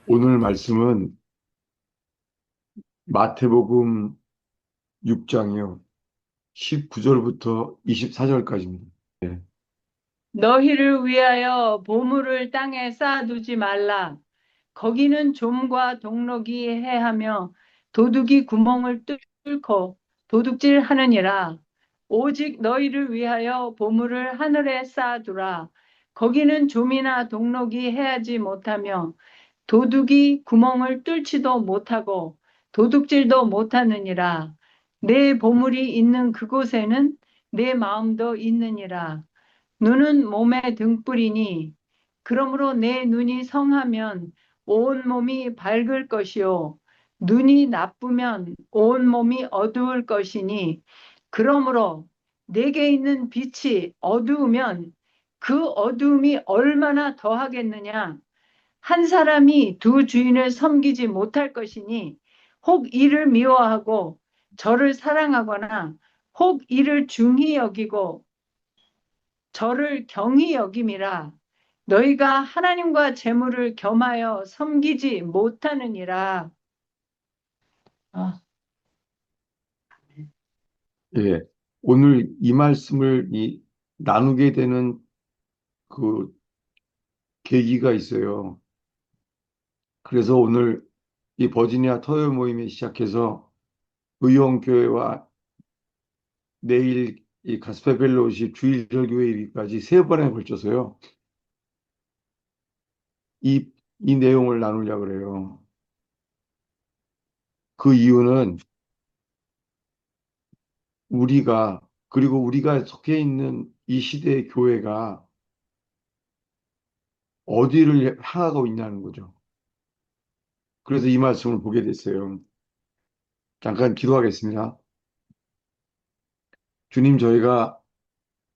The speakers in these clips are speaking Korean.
오늘 말씀은 마태복음 6장이요. 19절부터 24절까지입니다. 너희를 위하여 보물을 땅에 쌓아두지 말라. 거기는 좀과 동록이 해하며 도둑이 구멍을 뚫고 도둑질하느니라. 오직 너희를 위하여 보물을 하늘에 쌓아두라. 거기는 좀이나 동록이 해하지 못하며 도둑이 구멍을 뚫지도 못하고 도둑질도 못하느니라. 내 보물이 있는 그곳에는 내 마음도 있느니라. 눈은 몸의 등불이니 그러므로 내 눈이 성하면 온 몸이 밝을 것이요 눈이 나쁘면 온 몸이 어두울 것이니 그러므로 내게 있는 빛이 어두우면 그 어두움이 얼마나 더하겠느냐. 한 사람이 두 주인을 섬기지 못할 것이니 혹 이를 미워하고 저를 사랑하거나 혹 이를 중히 여기고 저를 경히 여김이라. 너희가 하나님과 재물을 겸하여 섬기지 못하느니라. 아, 예. 오늘 이 말씀을 나누게 되는 그 계기가 있어요. 그래서 오늘 이 버지니아 터널 모임에 시작해서 의용교회와 내일 이 가스페 펠로우십 주일설교회 일기까지 세 번에 걸쳐서요. 이, 이 내용을 나누려고 그래요. 그 이유는 그리고 우리가 속해 있는 이 시대의 교회가 어디를 향하고 있냐는 거죠. 그래서 이 말씀을 보게 됐어요. 잠깐 기도하겠습니다. 주님, 저희가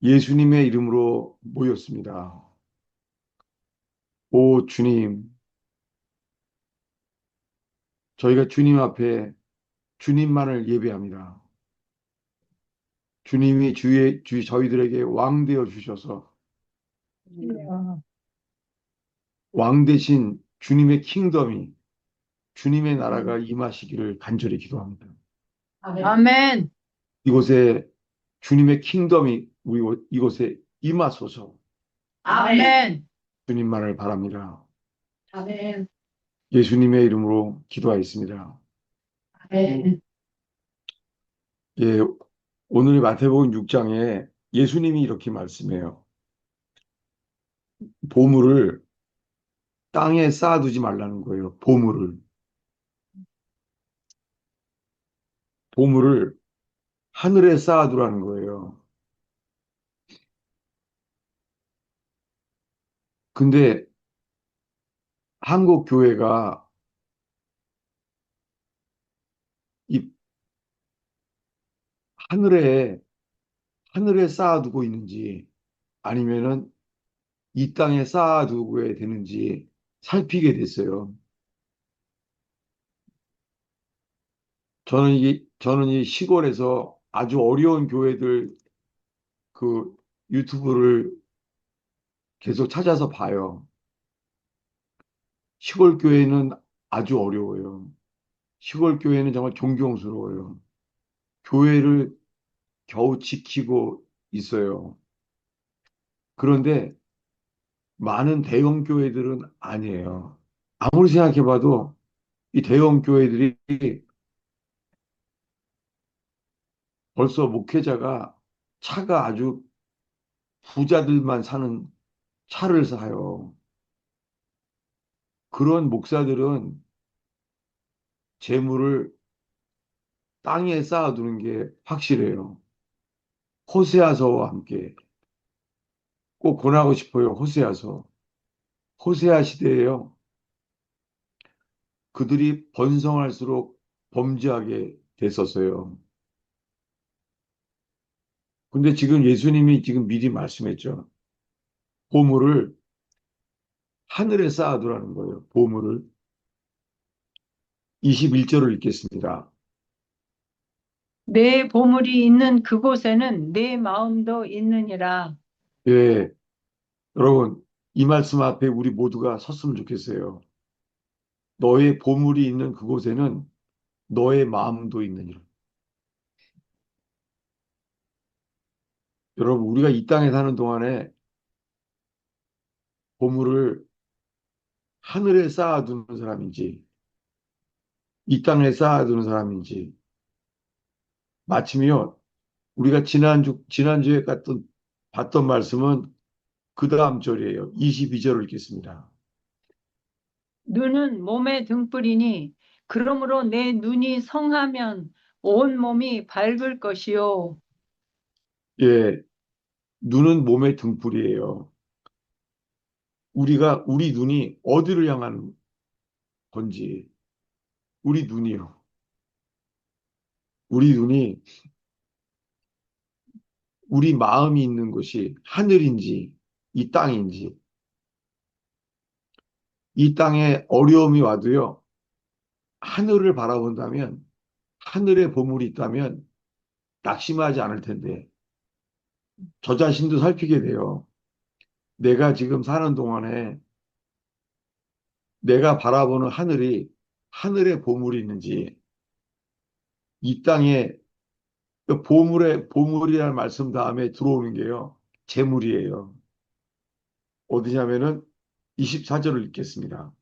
예수님의 이름으로 모였습니다. 오, 주님, 저희가 주님 앞에 주님만을 예배합니다. 주님이 저희들에게 왕 되어 주셔서 왕 대신 주님의 킹덤이, 주님의 나라가 임하시기를 간절히 기도합니다. 아멘. 이곳에 주님의 킹덤이 이곳에 임하소서. 아멘. 주님만을 바랍니다. 아멘. 예수님의 이름으로 기도하였습니다. 아멘. 예, 오늘 마태복음 6장에 예수님이 이렇게 말씀해요. 보물을 땅에 쌓아두지 말라는 거예요. 보물을 하늘에 쌓아두라는 거예요. 근데 한국 교회가 이 하늘에 하늘에 쌓아두고 있는지 아니면은 이 땅에 쌓아두고 되는지 살피게 됐어요. 저는 이 시골에서 아주 어려운 교회들 그 유튜브를 계속 찾아서 봐요. 시골 교회는 아주 어려워요. 시골 교회는 정말 존경스러워요. 교회를 겨우 지키고 있어요. 그런데 많은 대형 교회들은 아니에요. 아무리 생각해봐도 이 대형 교회들이 벌써 목회자가 차가 아주 부자들만 사는 차를 사요. 그런 목사들은 재물을 땅에 쌓아두는 게 확실해요. 호세아서와 함께 꼭 권하고 싶어요. 호세아서. 호세아 시대에요. 그들이 번성할수록 범죄하게 됐었어요. 근데 지금 예수님이 지금 미리 말씀했죠. 보물을 하늘에 쌓아두라는 거예요. 보물을. 21절을 읽겠습니다. 내 보물이 있는 그곳에는 내 마음도 있느니라. 예, 여러분, 이 말씀 앞에 우리 모두가 섰으면 좋겠어요. 너의 보물이 있는 그곳에는 너의 마음도 있느니라. 여러분, 우리가 이 땅에 사는 동안에 보물을 하늘에 쌓아두는 사람인지, 이 땅에 쌓아두는 사람인지, 마침요, 우리가 지난주에 봤던 말씀은 그 다음 절이에요. 22절을 읽겠습니다. 눈은 몸의 등불이니 그러므로 내 눈이 성하면 온 몸이 밝을 것이요. 예, 눈은 몸의 등불이에요. 우리 눈이 어디를 향하는 건지, 우리 눈이요. 우리 눈이, 우리 마음이 있는 곳이 하늘인지, 이 땅인지, 이 땅에 어려움이 와도요, 하늘을 바라본다면, 하늘에 보물이 있다면 낙심하지 않을 텐데, 저 자신도 살피게 돼요. 내가 지금 사는 동안에 내가 바라보는 하늘이 하늘에 보물이 있는지, 이 땅에 그 보물이라는 말씀 다음에 들어오는 게요, 재물이에요. 어디냐면은 24절을 읽겠습니다.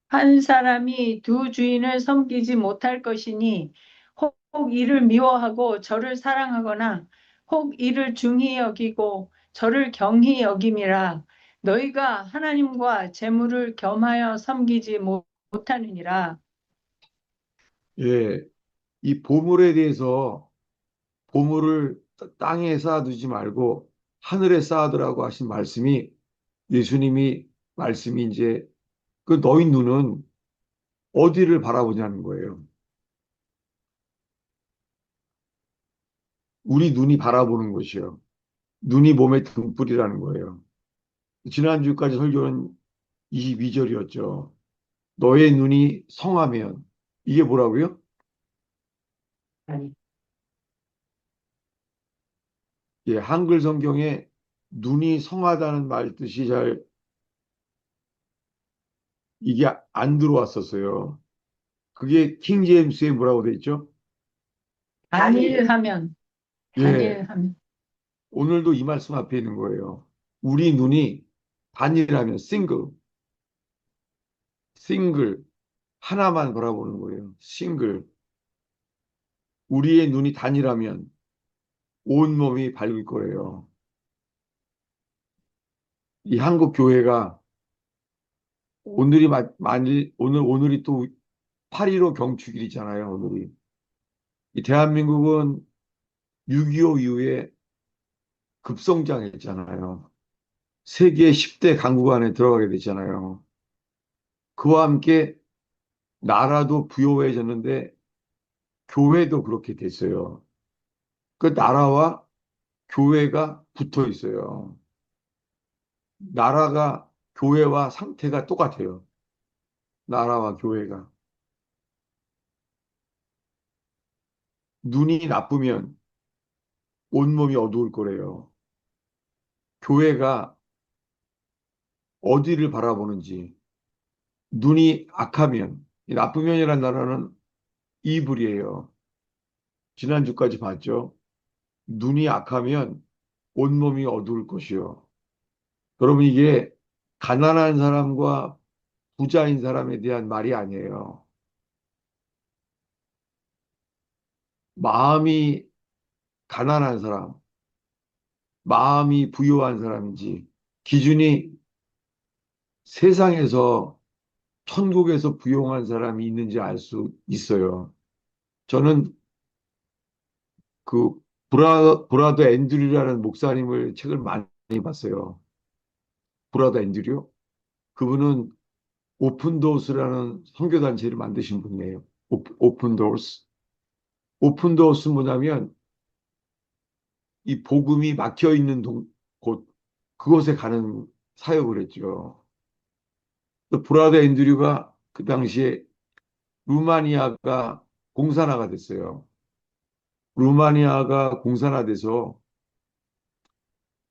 한 사람이 두 주인을 섬기지 못할 것이니 혹 이를 미워하고 저를 사랑하거나 혹 이를 중히 여기고 저를 경히 여김이라. 너희가 하나님과 재물을 겸하여 섬기지 못하느니라. 예, 이 보물에 대해서 보물을 땅에 쌓아두지 말고 하늘에 쌓아두라고 하신 말씀이 예수님이 말씀이 이제 그 너희 눈은 어디를 바라보냐는 거예요. 우리 눈이 바라보는 것이요. 눈이 몸의 등불이라는 거예요. 지난주까지 설교는 22절이었죠. 너의 눈이 성하면 이게 뭐라고요? 아니, 예, 한글 성경에 눈이 성하다는 말 뜻이 잘 이게 안 들어왔었어요. 그게 킹 제임스에 뭐라고 돼 있죠? 단일하면, 예, 단일하면. 오늘도 이 말씀 앞에 있는 거예요. 우리 눈이 단일하면 싱글 하나만 바라보는 거예요. 싱글. 우리의 눈이 단일하면 온몸이 밝을 거예요. 이 한국 교회가 오늘이 또 8.15 경축일이잖아요, 오늘이. 이 대한민국은 6.25 이후에 급성장했잖아요. 세계 10대 강국 안에 들어가게 됐잖아요. 그와 함께 나라도 부유해졌는데 교회도 그렇게 됐어요. 그 나라와 교회가 붙어 있어요. 나라가 교회와 상태가 똑같아요. 나라와 교회가. 눈이 나쁘면 온몸이 어두울 거래요. 교회가 어디를 바라보는지, 눈이 악하면, 이 나쁜 면이라는 단어는 이불이에요. 지난주까지 봤죠. 눈이 악하면 온몸이 어두울 것이요. 여러분, 이게 가난한 사람과 부자인 사람에 대한 말이 아니에요. 마음이 가난한 사람, 마음이 부유한 사람인지, 기준이 세상에서, 천국에서 부유한 사람이 있는지 알 수 있어요. 저는 그 브라더 앤드류라는 목사님을 책을 많이 봤어요. 브라더 앤드류? 그분은 오픈도어스라는 선교단체를 만드신 분이에요. 오픈도어스. 오픈도어스 뭐냐면 이 복음이 막혀 있는 곳, 그곳에 가는 사역을 했죠. 또 브라더 앤드류가 그 당시에 루마니아가 공산화가 됐어요. 루마니아가 공산화돼서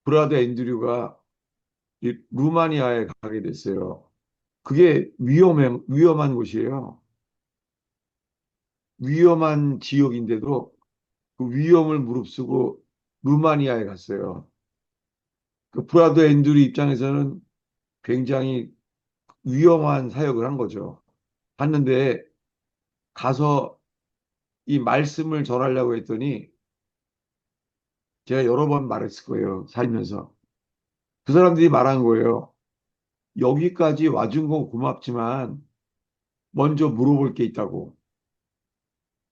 브라더 앤드류가 이 루마니아에 가게 됐어요. 그게 위험한 곳이에요. 위험한 지역인데도 그 위험을 무릅쓰고 루마니아에 갔어요. 그 브라더 앤드류 입장에서는 굉장히 위험한 사역을 한 거죠. 갔는데 가서 이 말씀을 전하려고 했더니 제가 여러 번 말했을 거예요. 살면서. 그 사람들이 말한 거예요. 여기까지 와준 건 고맙지만 먼저 물어볼 게 있다고.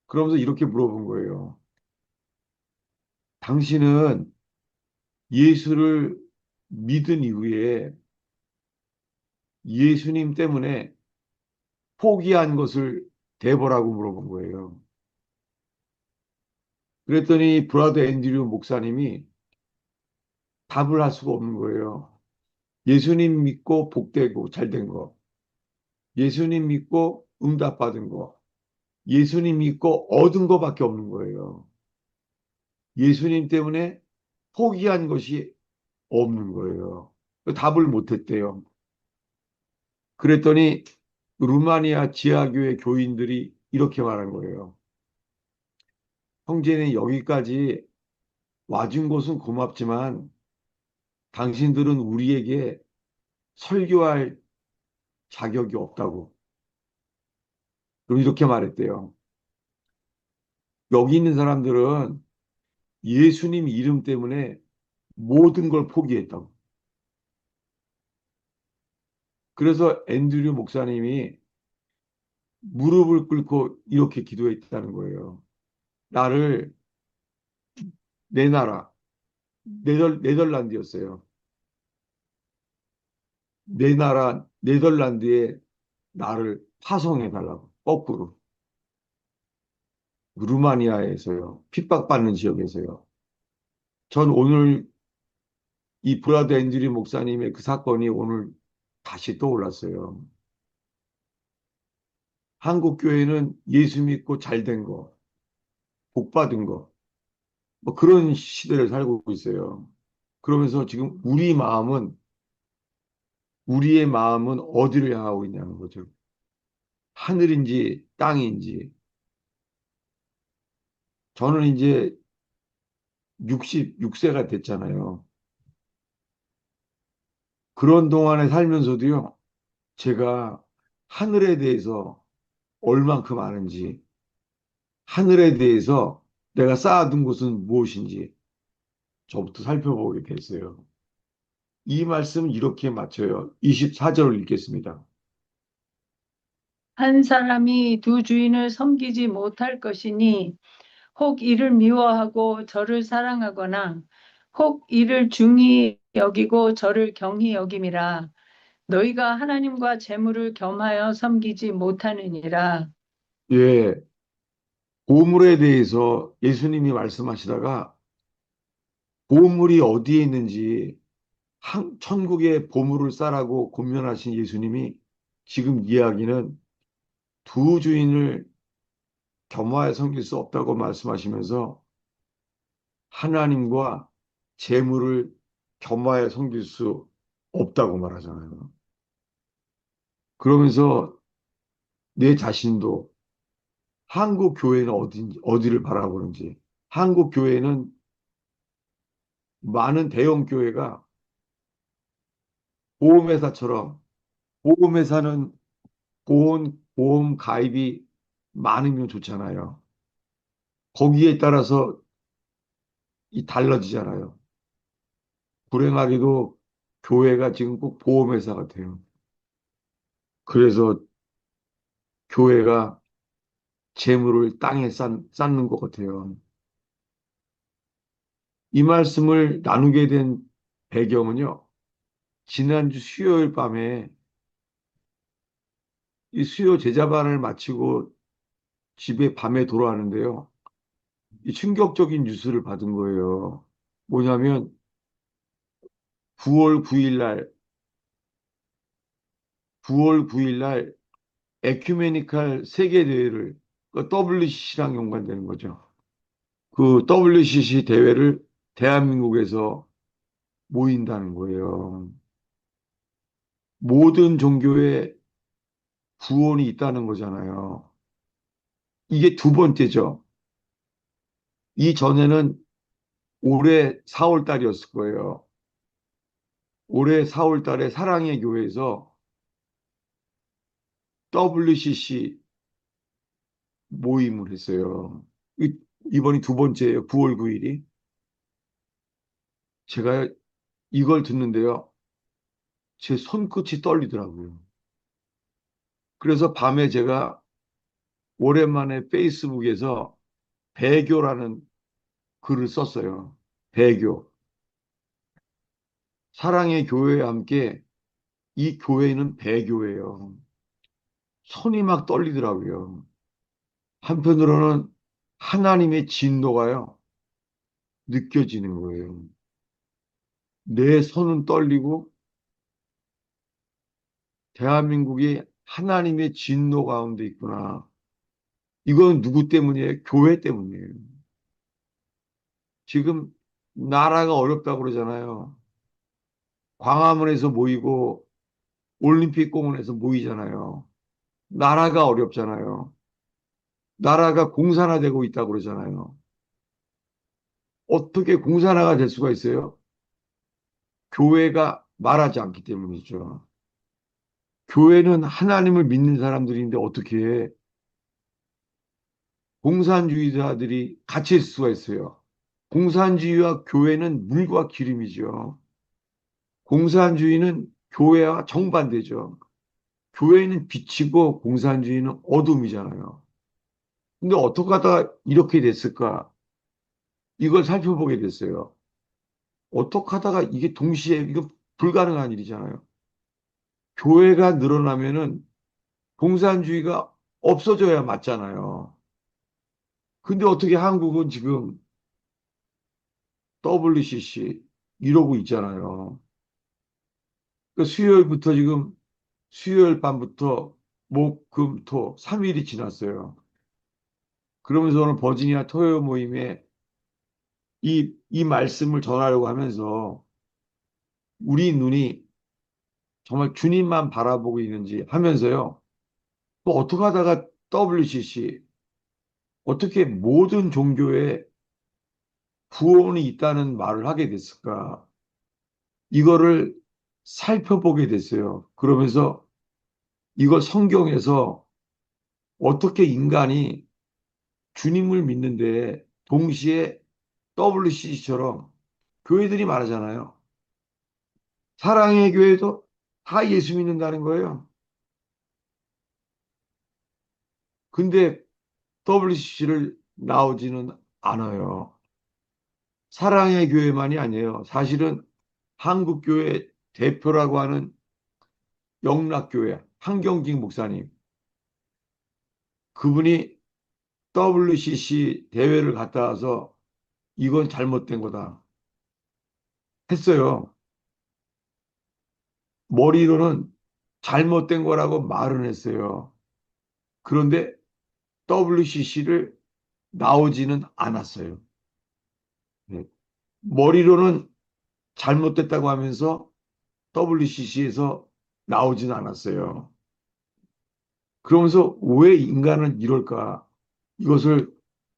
그러면서 이렇게 물어본 거예요. 당신은 예수를 믿은 이후에 예수님 때문에 포기한 것을 대보라고 물어본 거예요. 그랬더니 브라더 앤드류 목사님이 답을 할 수가 없는 거예요. 예수님 믿고 복되고 잘된 거, 예수님 믿고 응답받은 거, 예수님 믿고 얻은 거밖에 없는 거예요. 예수님 때문에 포기한 것이 없는 거예요. 답을 못했대요. 그랬더니 루마니아 지하교회 교인들이 이렇게 말한 거예요. 형제는 여기까지 와준 것은 고맙지만 당신들은 우리에게 설교할 자격이 없다고. 그럼 이렇게 말했대요. 여기 있는 사람들은 예수님 이름 때문에 모든 걸 포기했다고. 그래서 앤드류 목사님이 무릎을 꿇고 이렇게 기도했다는 거예요. 나를 내 나라, 네덜란드였어요. 내 나라 네덜란드에 나를 파송해 달라고. 거꾸로. 루마니아에서요. 핍박받는 지역에서요. 전 오늘 이 브라더 앤드류 목사님의 그 사건이 오늘 다시 떠올랐어요. 한국 교회는 예수 믿고 잘된 거, 복 받은 거, 뭐 그런 시대를 살고 있어요. 그러면서 지금 우리의 마음은 어디를 향하고 있냐는 거죠. 하늘인지 땅인지. 저는 이제 66세가 됐잖아요. 그런 동안에 살면서도요, 제가 하늘에 대해서 얼만큼 아는지, 하늘에 대해서 내가 쌓아둔 것은 무엇인지 저부터 살펴보게 됐어요. 이 말씀 이렇게 맞춰요. 24절을 읽겠습니다. 한 사람이 두 주인을 섬기지 못할 것이니 혹 이를 미워하고 저를 사랑하거나 혹 이를 중히 여기고 저를 경히 여김이라. 너희가 하나님과 재물을 겸하여 섬기지 못하느니라. 예, 보물에 대해서 예수님이 말씀하시다가 보물이 어디에 있는지 천국의 보물을 싸라고 권면하신 예수님이 지금 이야기는 두 주인을 겸하여 섬길 수 없다고 말씀하시면서 하나님과 재물을 겸하여 섬길 수 없다고 말하잖아요. 그러면서 내 자신도 한국 교회는 어디를 바라보는지, 한국 교회는 많은 대형 교회가 보험회사처럼 보험회사는 보험 가입이 많으면 좋잖아요. 거기에 따라서 이 달라지잖아요. 불행하게도 교회가 지금 꼭 보험회사 같아요. 그래서 교회가 재물을 땅에 쌓는 것 같아요. 이 말씀을 나누게 된 배경은요. 지난주 수요일 밤에 이 수요 제자반을 마치고 집에 밤에 돌아왔는데요. 이 충격적인 뉴스를 받은 거예요. 뭐냐면 9월 9일 날, 9월 9일 날 에큐메니칼 세계대회를 그 WCC랑 연관되는 거죠. 그 WCC 대회를 대한민국에서 모인다는 거예요. 모든 종교의 구원이 있다는 거잖아요. 이게 두 번째죠. 이전에는 올해 4월 달이었을 거예요. 올해 4월 달에 사랑의 교회에서 WCC 모임을 했어요. 이번이 두 번째예요. 9월 9일이. 제가 이걸 듣는데요. 제 손끝이 떨리더라고요. 그래서 밤에 제가 오랜만에 페이스북에서 배교라는 글을 썼어요. 배교. 사랑의 교회와 함께 이 교회는 배교예요. 손이 막 떨리더라고요. 한편으로는 하나님의 진노가요, 느껴지는 거예요. 내 손은 떨리고 대한민국이 하나님의 진노 가운데 있구나. 이건 누구 때문이에요? 교회 때문이에요. 지금 나라가 어렵다고 그러잖아요. 광화문에서 모이고 올림픽 공원에서 모이잖아요. 나라가 어렵잖아요. 나라가 공산화되고 있다고 그러잖아요. 어떻게 공산화가 될 수가 있어요? 교회가 말하지 않기 때문이죠. 교회는 하나님을 믿는 사람들인데 어떻게 공산주의자들이 같이 있을 수가 있어요? 공산주의와 교회는 물과 기름이죠. 공산주의는 교회와 정반대죠. 교회는 빛이고 공산주의는 어둠이잖아요. 근데 어떻게 하다가 이렇게 됐을까? 이걸 살펴보게 됐어요. 어떻게 하다가 이게 동시에, 이거 불가능한 일이잖아요. 교회가 늘어나면은 공산주의가 없어져야 맞잖아요. 근데 어떻게 한국은 지금 WCC 이러고 있잖아요. 그 수요일부터 지금 수요일 밤부터 목, 금, 토 3일이 지났어요. 그러면서 오늘 버지니아 토요 모임에 이 말씀을 전하려고 하면서 우리 눈이 정말 주님만 바라보고 있는지 하면서요. 또 어떻게 하다가 WCC, 어떻게 모든 종교에 구원이 있다는 말을 하게 됐을까? 이거를 살펴보게 됐어요. 그러면서 이걸 성경에서 어떻게 인간이 주님을 믿는데 동시에 WCC처럼 교회들이 말하잖아요. 사랑의 교회도 다 예수 믿는다는 거예요. 근데 WCC를 나오지는 않아요. 사랑의 교회만이 아니에요. 사실은 한국교회 대표라고 하는 영락교회 한경직 목사님, 그분이 WCC 대회를 갔다 와서 이건 잘못된 거다 했어요. 머리로는 잘못된 거라고 말은 했어요. 그런데 WCC를 나오지는 않았어요. 네. 머리로는 잘못됐다고 하면서 WCC에서 나오지는 않았어요. 그러면서 왜 인간은 이럴까? 이것을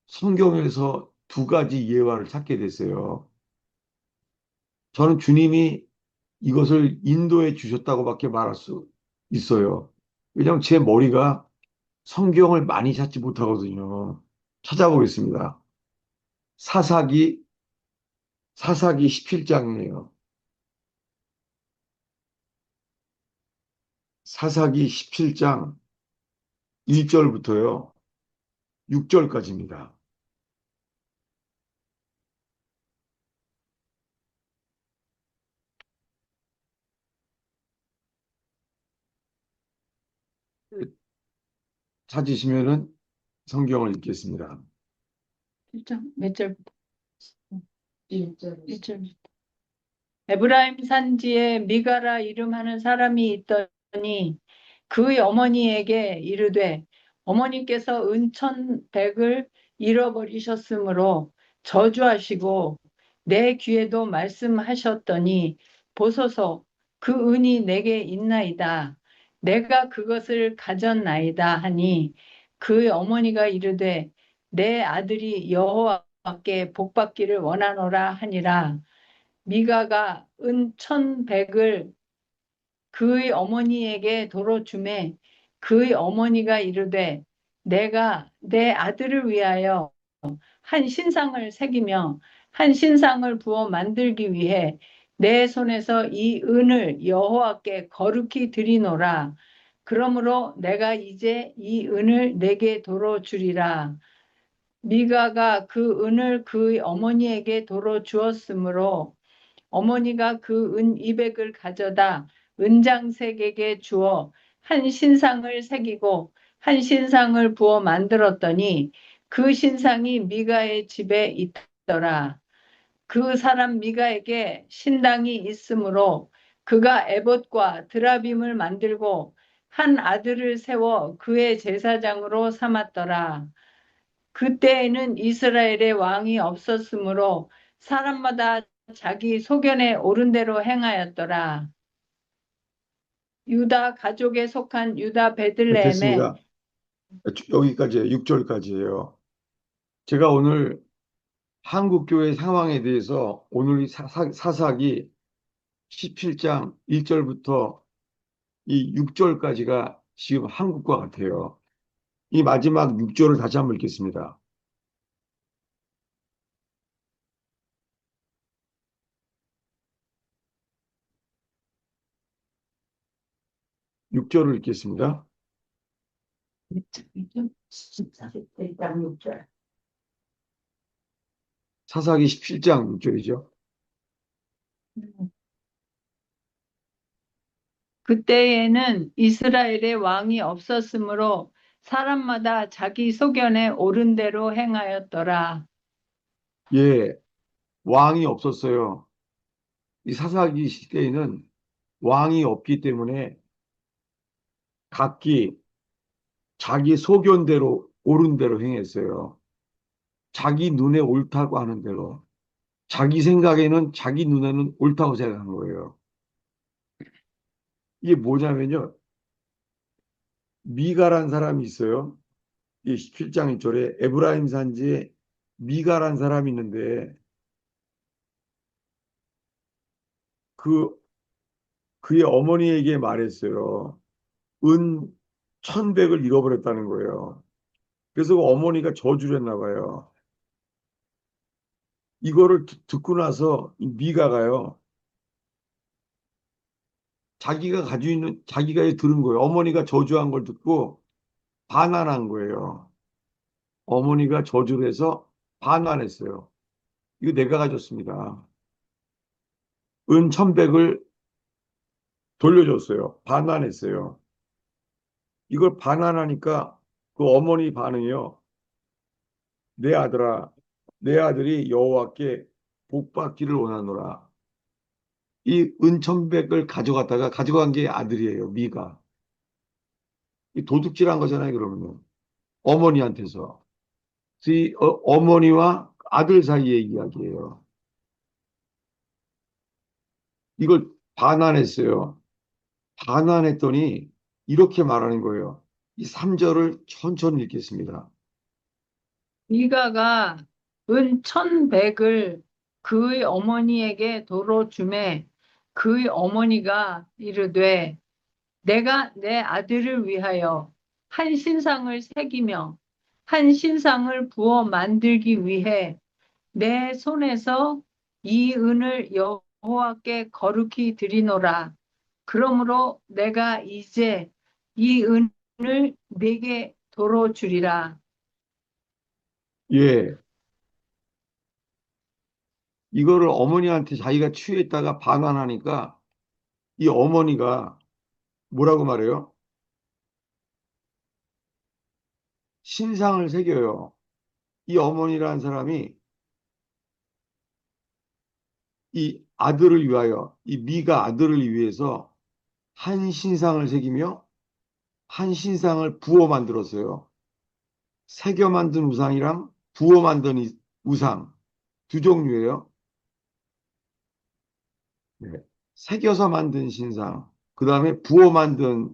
성경에서 두 가지 예화를 찾게 됐어요. 저는 주님이 이것을 인도해 주셨다고밖에 말할 수 있어요. 왜냐하면 제 머리가 성경을 많이 찾지 못하거든요. 찾아보겠습니다. 사사기, 사사기 17장이에요. 사사기 17장 1절부터요. 6절까지입니다. 찾으시면은 성경을 읽겠습니다. 1장 몇 절부터? 1절. 에브라임 산지에 미가라 이름하는 사람이 있더니 그의 어머니에게 이르되 어머니께서 은천백을 잃어버리셨으므로 저주하시고 내 귀에도 말씀하셨더니 보소서 그 은이 내게 있나이다. 내가 그것을 가졌나이다 하니 그 어머니가 이르되 내 아들이 여호와께 복받기를 원하노라 하니라. 미가가 은 1,100을 그의 어머니에게 도로 주매 그의 어머니가 이르되 내가 내 아들을 위하여 한 신상을 새기며 한 신상을 부어 만들기 위해 내 손에서 이 은을 여호와께 거룩히 드리노라. 그러므로 내가 이제 이 은을 내게 도로 주리라. 미가가 그 은을 그의 어머니에게 도로 주었으므로 어머니가 그 은 200을 가져다 은장색에게 주어 한 신상을 새기고 한 신상을 부어 만들었더니 그 신상이 미가의 집에 있더라. 그 사람 미가에게 신당이 있으므로 그가 에봇과 드라빔을 만들고 한 아들을 세워 그의 제사장으로 삼았더라. 그때에는 이스라엘의 왕이 없었으므로 사람마다 자기 소견에 옳은 대로 행하였더라. 유다 가족에 속한 유다 네, 베들레헴에 됐습니다. 여기까지 6절까지예요. 제가 오늘 한국 교회 상황에 대해서 오늘 이 사사기 17장 1절부터 이 6절까지가 지금 한국과 같아요. 이 마지막 6절을 다시 한번 읽겠습니다. 6절을 읽겠습니다. 사사기 17장 6절이죠. 그때에는 이스라엘의 왕이 없었으므로 사람마다 자기 소견에 옳은 대로 행하였더라. 예, 왕이 없었어요. 이 사사기 시대에는 왕이 없기 때문에 각기 자기 소견대로 옳은 대로 행했어요. 자기 눈에 옳다고 하는 대로. 자기 생각에는 자기 눈에는 옳다고 생각한 거예요. 이게 뭐냐면요. 미가란 사람이 있어요. 이 17장 1절에 에브라임 산지에 미가란 사람이 있는데 그 그의 어머니에게 말했어요. 은 1,100을 잃어버렸다는 거예요. 그래서 그 어머니가 저주를 했나 봐요. 이거를 듣고 나서 이 미가가요. 자기가 가지고 있는 자기가 들은 거예요. 어머니가 저주한 걸 듣고 반환한 거예요. 어머니가 저주를 해서 반환했어요. 이거 내가 가졌습니다. 은 1,100을 돌려줬어요. 반환했어요. 이걸 반환하니까 그 어머니 반응이요. 내 아들아, 내 아들이 여호와께 복받기를 원하노라. 이 은 1,100을 가져갔다가 가져간 게 아들이에요. 미가. 이 도둑질한 거잖아요. 그러면 어머니한테서. 이 어머니와 아들 사이의 이야기예요. 이걸 반환했어요. 반환했더니 이렇게 말하는 거예요. 이 3절을 천천히 읽겠습니다. 미가가 은 1,100을 그의 어머니에게 도로 주매 그의 어머니가 이르되 내가 내 아들을 위하여 한 신상을 새기며 한 신상을 부어 만들기 위해 내 손에서 이 은을 여호와께 거룩히 드리노라. 그러므로 내가 이제 이 은을 네게 도로 주리라. 예, 이거를 어머니한테 자기가 취했다가 반환하니까 이 어머니가 뭐라고 말해요? 신상을 새겨요. 이 어머니라는 사람이 이 아들을 위하여, 이 미가 아들을 위해서 한 신상을 새기며 한 신상을 부어 만들었어요. 새겨 만든 우상이랑 부어 만든 우상 두 종류예요. 네. 새겨서 만든 신상, 그 다음에 부어 만든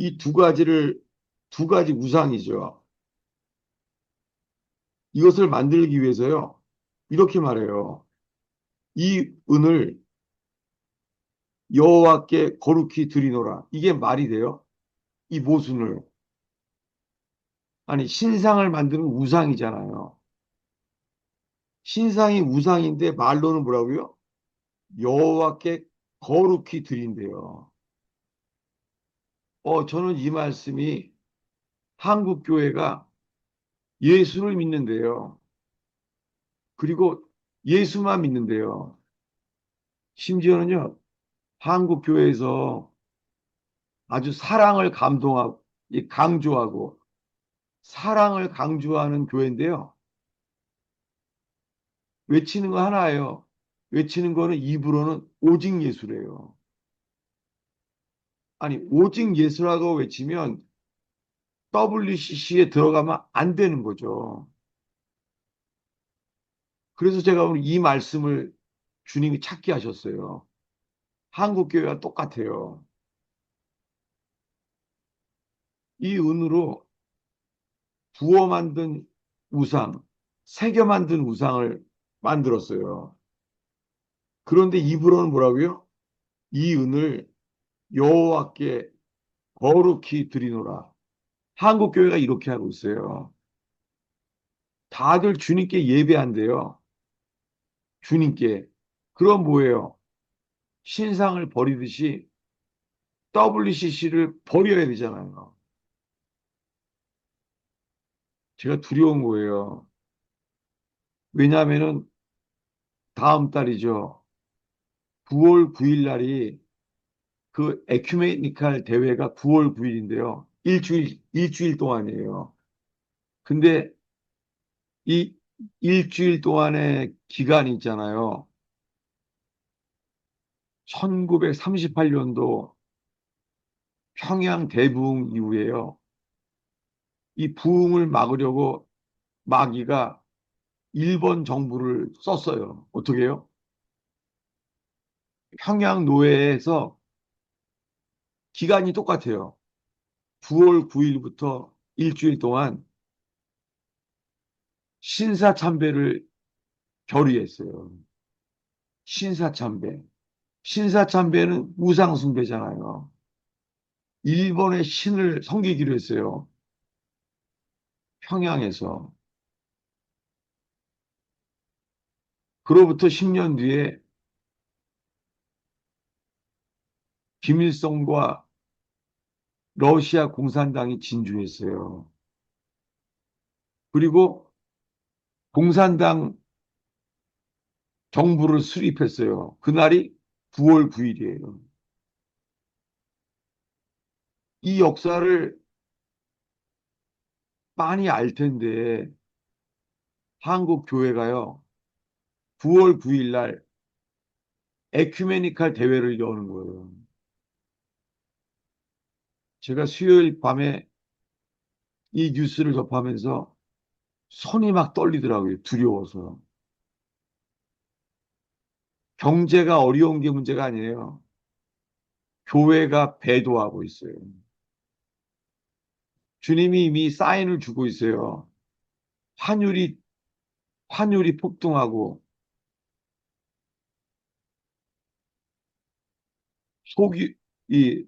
이 두 가지 우상이죠. 이것을 만들기 위해서요. 이렇게 말해요. 이 은을 여호와께 거룩히 드리노라. 이게 말이 돼요? 이 모순을. 아니, 신상을 만드는 우상이잖아요. 신상이 우상인데 말로는 뭐라고요? 여호와께 거룩히 드린대요. 저는 이 말씀이 한국 교회가 예수를 믿는데요. 그리고 예수만 믿는데요. 심지어는요, 한국 교회에서 아주 사랑을 감동하고, 강조하고, 사랑을 강조하는 교회인데요. 외치는 거 하나예요. 외치는 거는 입으로는 오직 예수래요. 아니, 오직 예수라고 외치면 WCC에 들어가면 안 되는 거죠. 그래서 제가 오늘 이 말씀을 주님이 찾게 하셨어요. 한국교회와 똑같아요. 이 은으로 부어 만든 우상, 새겨 만든 우상을 만들었어요. 그런데 입으로는 뭐라고요? 이 은을 여호와께 거룩히 드리노라. 한국교회가 이렇게 하고 있어요. 다들 주님께 예배한대요. 주님께. 그럼 뭐예요? 신상을 버리듯이 WCC를 버려야 되잖아요. 제가 두려운 거예요. 왜냐하면은 다음 달이죠. 9월 9일 날이 그 에큐메니칼 대회가 9월 9일인데요. 일주일 동안이에요. 근데 이 일주일 동안의 기간이 있잖아요. 1938년도 평양 대부흥 이후에요. 이 부흥을 막으려고 마귀가 일본 정부를 썼어요. 어떻게 해요? 평양 노회에서 기간이 똑같아요. 9월 9일부터 일주일 동안 신사참배를 결의했어요. 신사참배. 신사참배는 우상숭배잖아요. 일본의 신을 섬기기로 했어요. 평양에서. 그로부터 10년 뒤에 김일성과 러시아 공산당이 진주했어요. 그리고 공산당 정부를 수립했어요. 그날이 9월 9일이에요. 이 역사를 많이 알 텐데 한국 교회가요. 9월 9일 날 에큐메니칼 대회를 여는 거예요. 제가 수요일 밤에 이 뉴스를 접하면서 손이 막 떨리더라고요. 두려워서. 경제가 어려운 게 문제가 아니에요. 교회가 배도하고 있어요. 주님이 이미 사인을 주고 있어요. 환율이, 환율이 폭등하고 소규, 이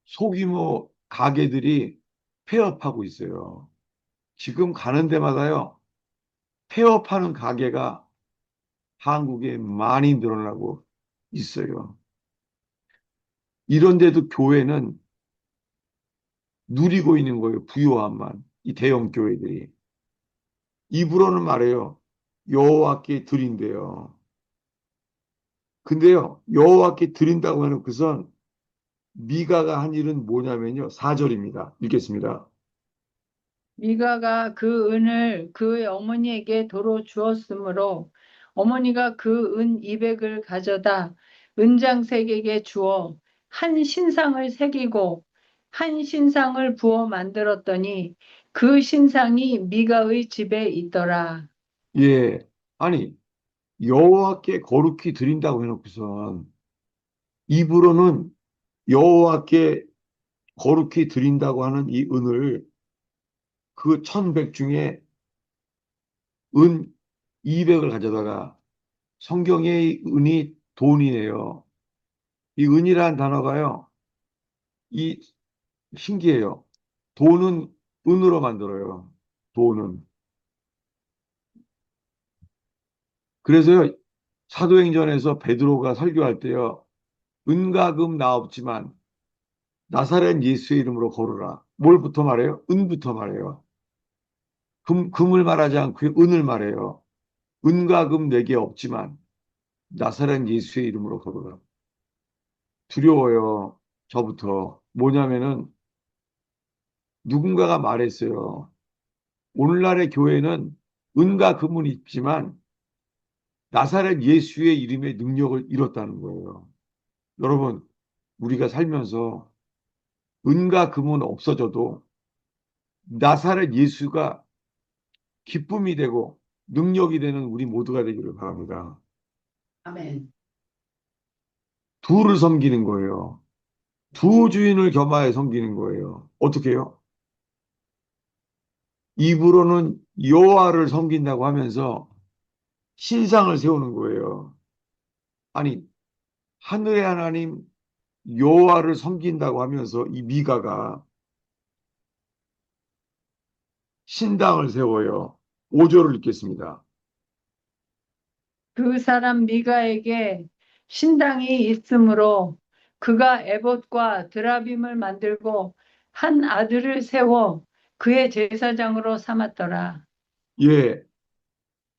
소규모 가게들이 폐업하고 있어요. 지금 가는 데마다요. 폐업하는 가게가 한국에 많이 늘어나고 있어요. 이런데도 교회는 누리고 있는 거예요. 부요함만. 이 대형 교회들이. 입으로는 말해요. 여호와께 드린대요. 근데요. 여호와께 드린다고 해놓고선 미가가 한 일은 뭐냐면요. 4절입니다. 읽겠습니다. 미가가 그 은을 그의 어머니에게 도로 주었으므로 어머니가 그 은 200을 가져다 은장색에게 주어 한 신상을 새기고 한 신상을 부어 만들었더니 그 신상이 미가의 집에 있더라. 예. 아니, 여호와께 거룩히 드린다고 해놓고선 입으로는 여호와께 거룩히 드린다고 하는 이 은을 그 1,100 중에 은 200을 가져다가 성경의 은이 돈이에요. 이 은이라는 단어가요. 이 신기해요. 돈은 은으로 만들어요. 돈은. 그래서요. 사도행전에서 베드로가 설교할 때요. 은과 금 나 없지만 나사렛 예수의 이름으로 걸으라. 뭘부터 말해요? 은부터 말해요. 금을 말하지 않고 은을 말해요. 은과 금 내게 없지만 나사렛 예수의 이름으로 걸으라. 두려워요. 저부터. 뭐냐면은 누군가가 말했어요. 오늘날의 교회는 은과 금은 있지만 나사렛 예수의 이름의 능력을 잃었다는 거예요. 여러분, 우리가 살면서 은과 금은 없어져도 나사렛 예수가 기쁨이 되고 능력이 되는 우리 모두가 되기를 바랍니다. 아멘. 두를 섬기는 거예요. 두 주인을 겸하여 섬기는 거예요. 어떻게 해요? 입으로는 여호와를 섬긴다고 하면서 신상을 세우는 거예요. 아니, 하늘의 하나님 여호와를 섬긴다고 하면서 이 미가가 신당을 세워요. 5절을 읽겠습니다. 그 사람 미가에게 신당이 있으므로 그가 에봇과 드라빔을 만들고 한 아들을 세워 그의 제사장으로 삼았더라. 예,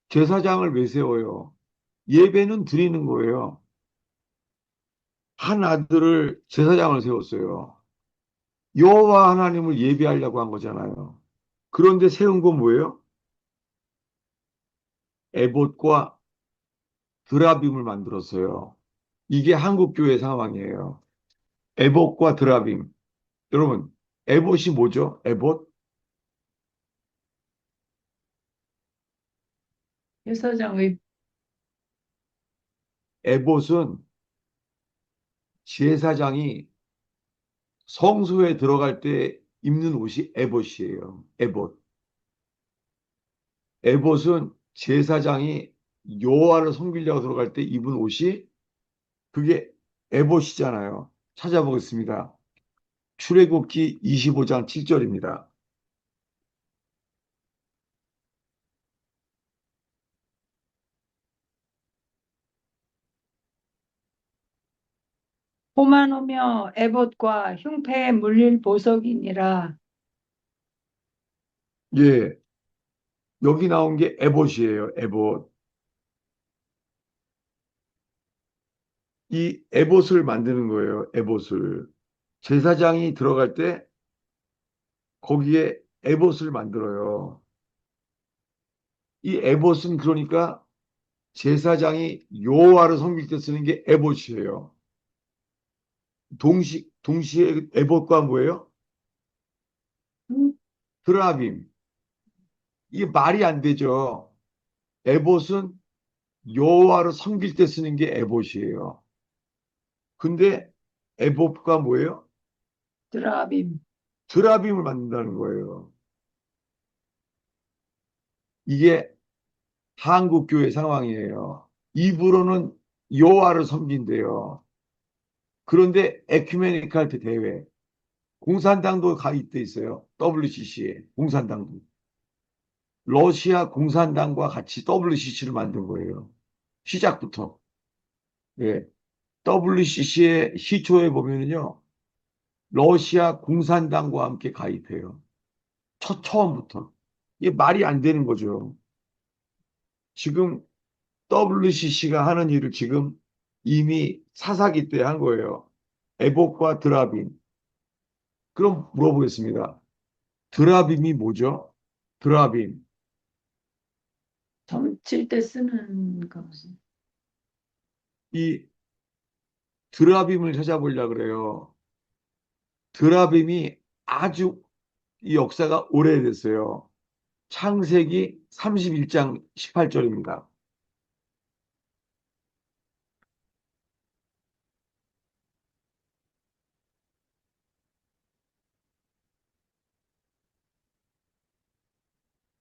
제사장을 왜 세워요? 예배는 드리는 거예요. 한 아들을 제사장을 세웠어요. 여호와 하나님을 예배하려고 한 거잖아요. 그런데 세운 건 뭐예요? 에봇과 드라빔을 만들었어요. 이게 한국교회 상황이에요. 에봇과 드라빔. 여러분, 에봇이 뭐죠? 에봇? 제사장의 에봇은 제사장이 성소에 들어갈 때 입는 옷이 에봇이에요. 에봇. 에봇은 제사장이 여호와를 섬기려고 들어갈 때 입은 옷이 그게 에봇이잖아요. 찾아보겠습니다. 출애굽기 25장 7절입니다. 포만오며 에봇과 흉패에 물릴 보석이니라. 예, 여기 나온 게 에봇이에요. 에봇. 이 에봇을 만드는 거예요. 에봇을. 제사장이 들어갈 때 거기에 에봇을 만들어요. 이 에봇은 그러니까 제사장이 여호와를 섬길 때 쓰는 게 에봇이에요. 동시에 에봇과 뭐예요? 음, 드라빔. 이게 말이 안 되죠. 에봇은 여호와를 섬길 때 쓰는 게 에봇이에요. 근데 에봇과 뭐예요? 드라빔. 드라빔을 만든다는 거예요. 이게 한국교회 상황이에요. 입으로는 여호와를 섬긴대요. 그런데 에큐메니칼 대회, 공산당도 가입돼 있어요. WCC에, 공산당도. 러시아 공산당과 같이 WCC를 만든 거예요. 시작부터. 예. WCC의 시초에 보면은요, 러시아 공산당과 함께 가입해요. 처음부터. 이게 말이 안 되는 거죠. 지금 WCC가 하는 일을 지금 이미 사사기 때 한 거예요. 에복과 드라빔. 그럼 물어보겠습니다. 드라빔이 뭐죠? 드라빔. 점칠 때 쓰는 것이. 이 드라빔을 찾아보려고 그래요. 드라빔이 아주 이 역사가 오래됐어요. 창세기 31장 18절입니다.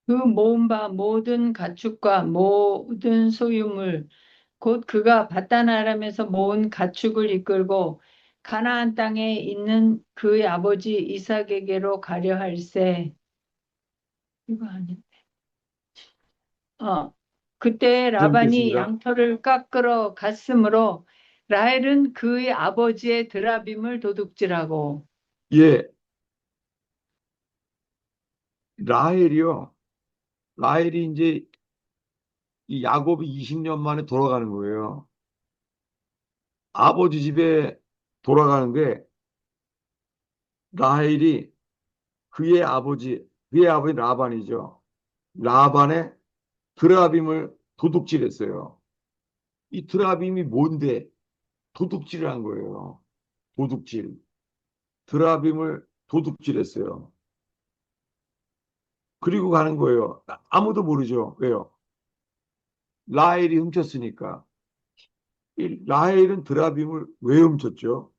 그 모은 바 모든 가축과 모든 소유물 곧 그가 바단 아람에서 모은 가축을 이끌고 가나안 땅에 있는 그의 아버지 이삭에게로 가려 할세. 이거 아니. 어. 그때 좀 라반이 있겠습니다. 양털을 깎으러 갔으므로 라헬은 그의 아버지의 드라빔을 도둑질하고. 예, 라헬이요. 라헬이 이제 이 야곱이 20년 만에 돌아가는 거예요. 아버지 집에 돌아가는데 라헬이 그의 아버지 라반이죠. 라반의 드라빔을 도둑질했어요. 이 드라빔이 뭔데 도둑질을 한 거예요. 도둑질. 드라빔을 도둑질했어요. 그리고 가는 거예요. 아무도 모르죠. 왜요? 라헬이 훔쳤으니까. 이 라헬은 드라빔을 왜 훔쳤죠?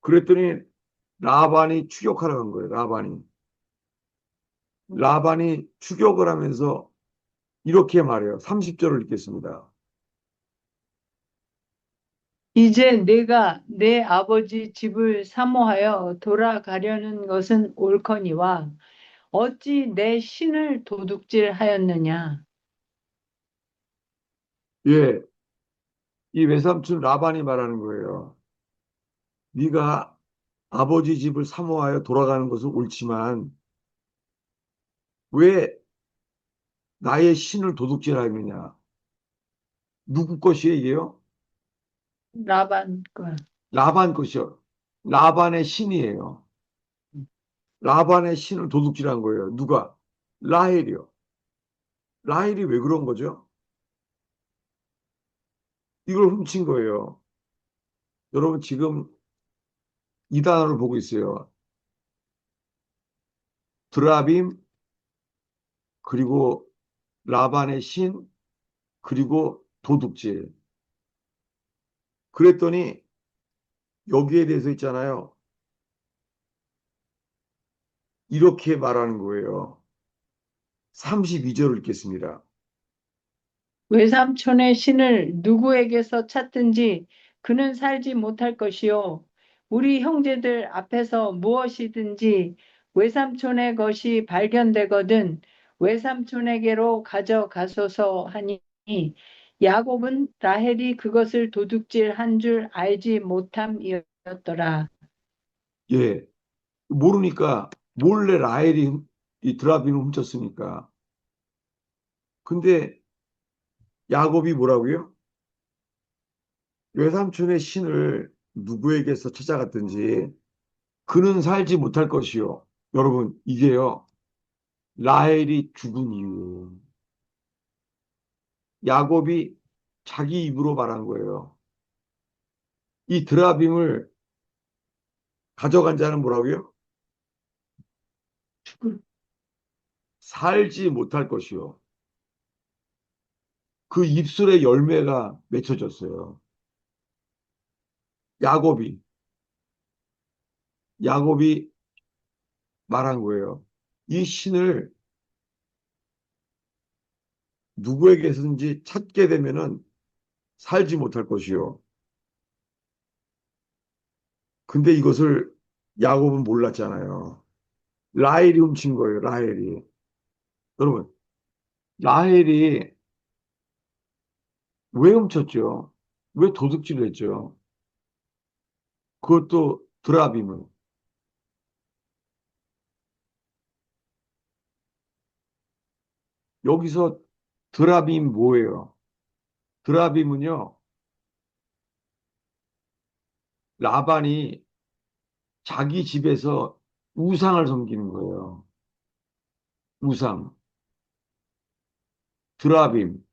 그랬더니 라반이 추격하러 간 거예요. 라반이 추격을 하면서 이렇게 말해요. 30절을 읽겠습니다. 이제 내가 내 아버지 집을 사모하여 돌아가려는 것은 옳거니와 어찌 내 신을 도둑질하였느냐. 예, 이 외삼촌 라반이 말하는 거예요. 네가 아버지 집을 사모하여 돌아가는 것은 옳지만 왜 나의 신을 도둑질하느냐? 누구 것이에요, 이게요? 라반 거. 라반 것이요. 라반의 신이에요. 라반의 신을 도둑질한 거예요. 누가? 라헬이요. 라헬이 왜 그런 거죠? 이걸 훔친 거예요. 여러분 지금 이 단어를 보고 있어요. 드라빔, 그리고 라반의 신, 그리고 도둑질. 그랬더니 여기에 대해서 있잖아요. 이렇게 말하는 거예요. 32절을 읽겠습니다. 외삼촌의 신을 누구에게서 찾든지 그는 살지 못할 것이요. 우리 형제들 앞에서 무엇이든지 외삼촌의 것이 발견되거든 외삼촌에게로 가져가소서 하니 야곱은 라헬이 그것을 도둑질한 줄 알지 못함이었더라. 예, 모르니까 몰래 라헬이 이 드라빔을 훔쳤으니까. 근데 야곱이 뭐라고요? 외삼촌의 신을 누구에게서 찾아갔든지 그는 살지 못할 것이요. 여러분, 이게요. 라헬이 죽은 이유. 야곱이 자기 입으로 말한 거예요. 이 드라빔을 가져간 자는 뭐라고요? 죽을 살지 못할 것이요. 그 입술의 열매가 맺혀졌어요. 야곱이, 야곱이 말한 거예요. 이 신을 누구에게든지 찾게 되면은 살지 못할 것이요. 근데 이것을 야곱은 몰랐잖아요. 라헬이 훔친 거예요, 라헬이. 여러분, 라헬이 왜 훔쳤죠? 왜 도둑질을 했죠? 그것도 드라빔을. 여기서 드라빔 뭐예요? 드라빔은요, 라반이 자기 집에서 우상을 섬기는 거예요. 우상. 드라빔.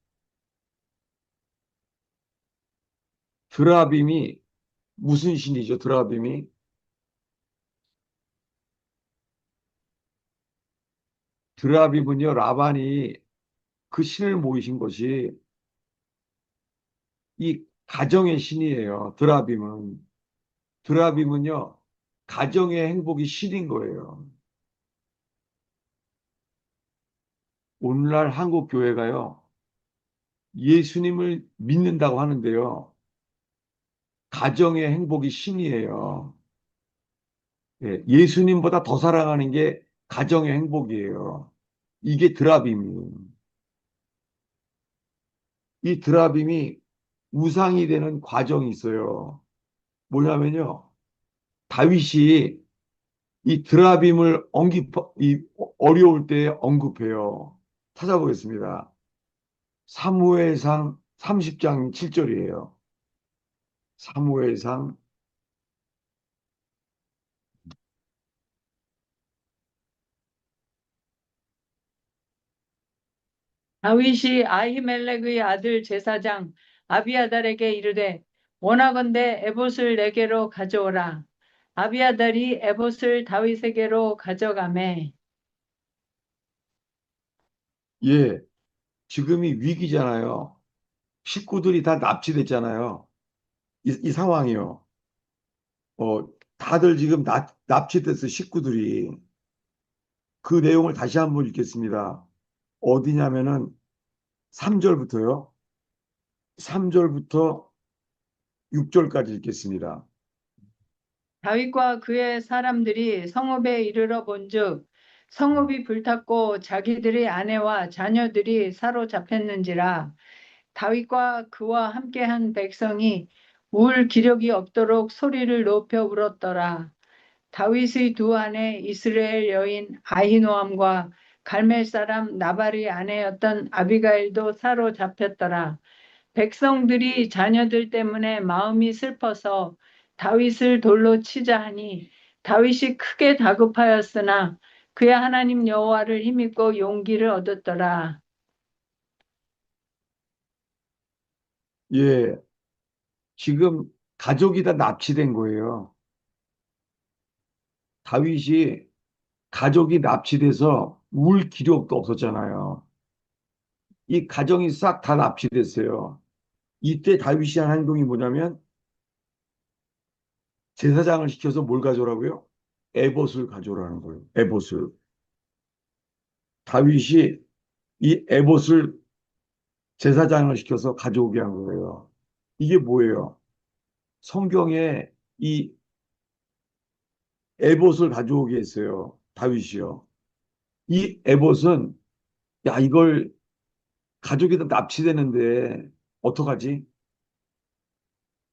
드라빔이 무슨 신이죠, 드라빔이? 드라빔은요, 라반이 그 신을 모이신 것이 이 가정의 신이에요, 드라빔은. 드라빔은요, 가정의 행복이 신인 거예요. 오늘날 한국 교회가요, 예수님을 믿는다고 하는데요, 가정의 행복이 신이에요. 예, 예수님보다 더 사랑하는 게 가정의 행복이에요. 이게 드라빔이에요. 이 드라빔이 우상이 되는 과정이 있어요. 뭐냐면요, 다윗이 이 드라빔을 어려울 때 언급해요. 찾아보겠습니다. 사무엘상 30장 7절이에요. 사무엘상. 다윗이 아히멜렉의 아들 제사장 아비아달에게 이르되 원하건대 에봇을 내게로 가져오라. 아비아달이 에봇을 다윗에게로 가져가매 예, 지금이 위기잖아요. 식구들이 다 납치됐잖아요. 이 상황이요. 다들 지금 납치됐어, 식구들이. 그 내용을 다시 한번 읽겠습니다. 어디냐면은 3절부터요. 3절부터 6절까지 읽겠습니다. 다윗과 그의 사람들이 성읍에 이르러 본즉 성읍이 불탔고 자기들의 아내와 자녀들이 사로잡혔는지라 다윗과 그와 함께한 백성이 울 기력이 없도록 소리를 높여 울었더라. 다윗의 두 아내 이스라엘 여인 아히노암과 갈멜 사람 나발의 아내였던 아비가일도 사로잡혔더라. 백성들이 자녀들 때문에 마음이 슬퍼서 다윗을 돌로 치자 하니 다윗이 크게 다급하였으나 그의 하나님 여호와를 힘입고 용기를 얻었더라. 예, 지금 가족이 다 납치된 거예요. 다윗이 가족이 납치돼서 울 기력도 없었잖아요. 이 가정이 싹 다 납치됐어요. 이때 다윗이 한 행동이 뭐냐면 제사장을 시켜서 뭘 가져오라고요? 에봇을 가져오라는 거예요. 에봇을. 다윗이 이 에봇을 제사장을 시켜서 가져오게 한 거예요. 이게 뭐예요? 성경에 이 에봇을 가져오게 했어요. 다윗이요. 이 에봇은 야 이걸 가족이 다 납치되는데 어떡하지?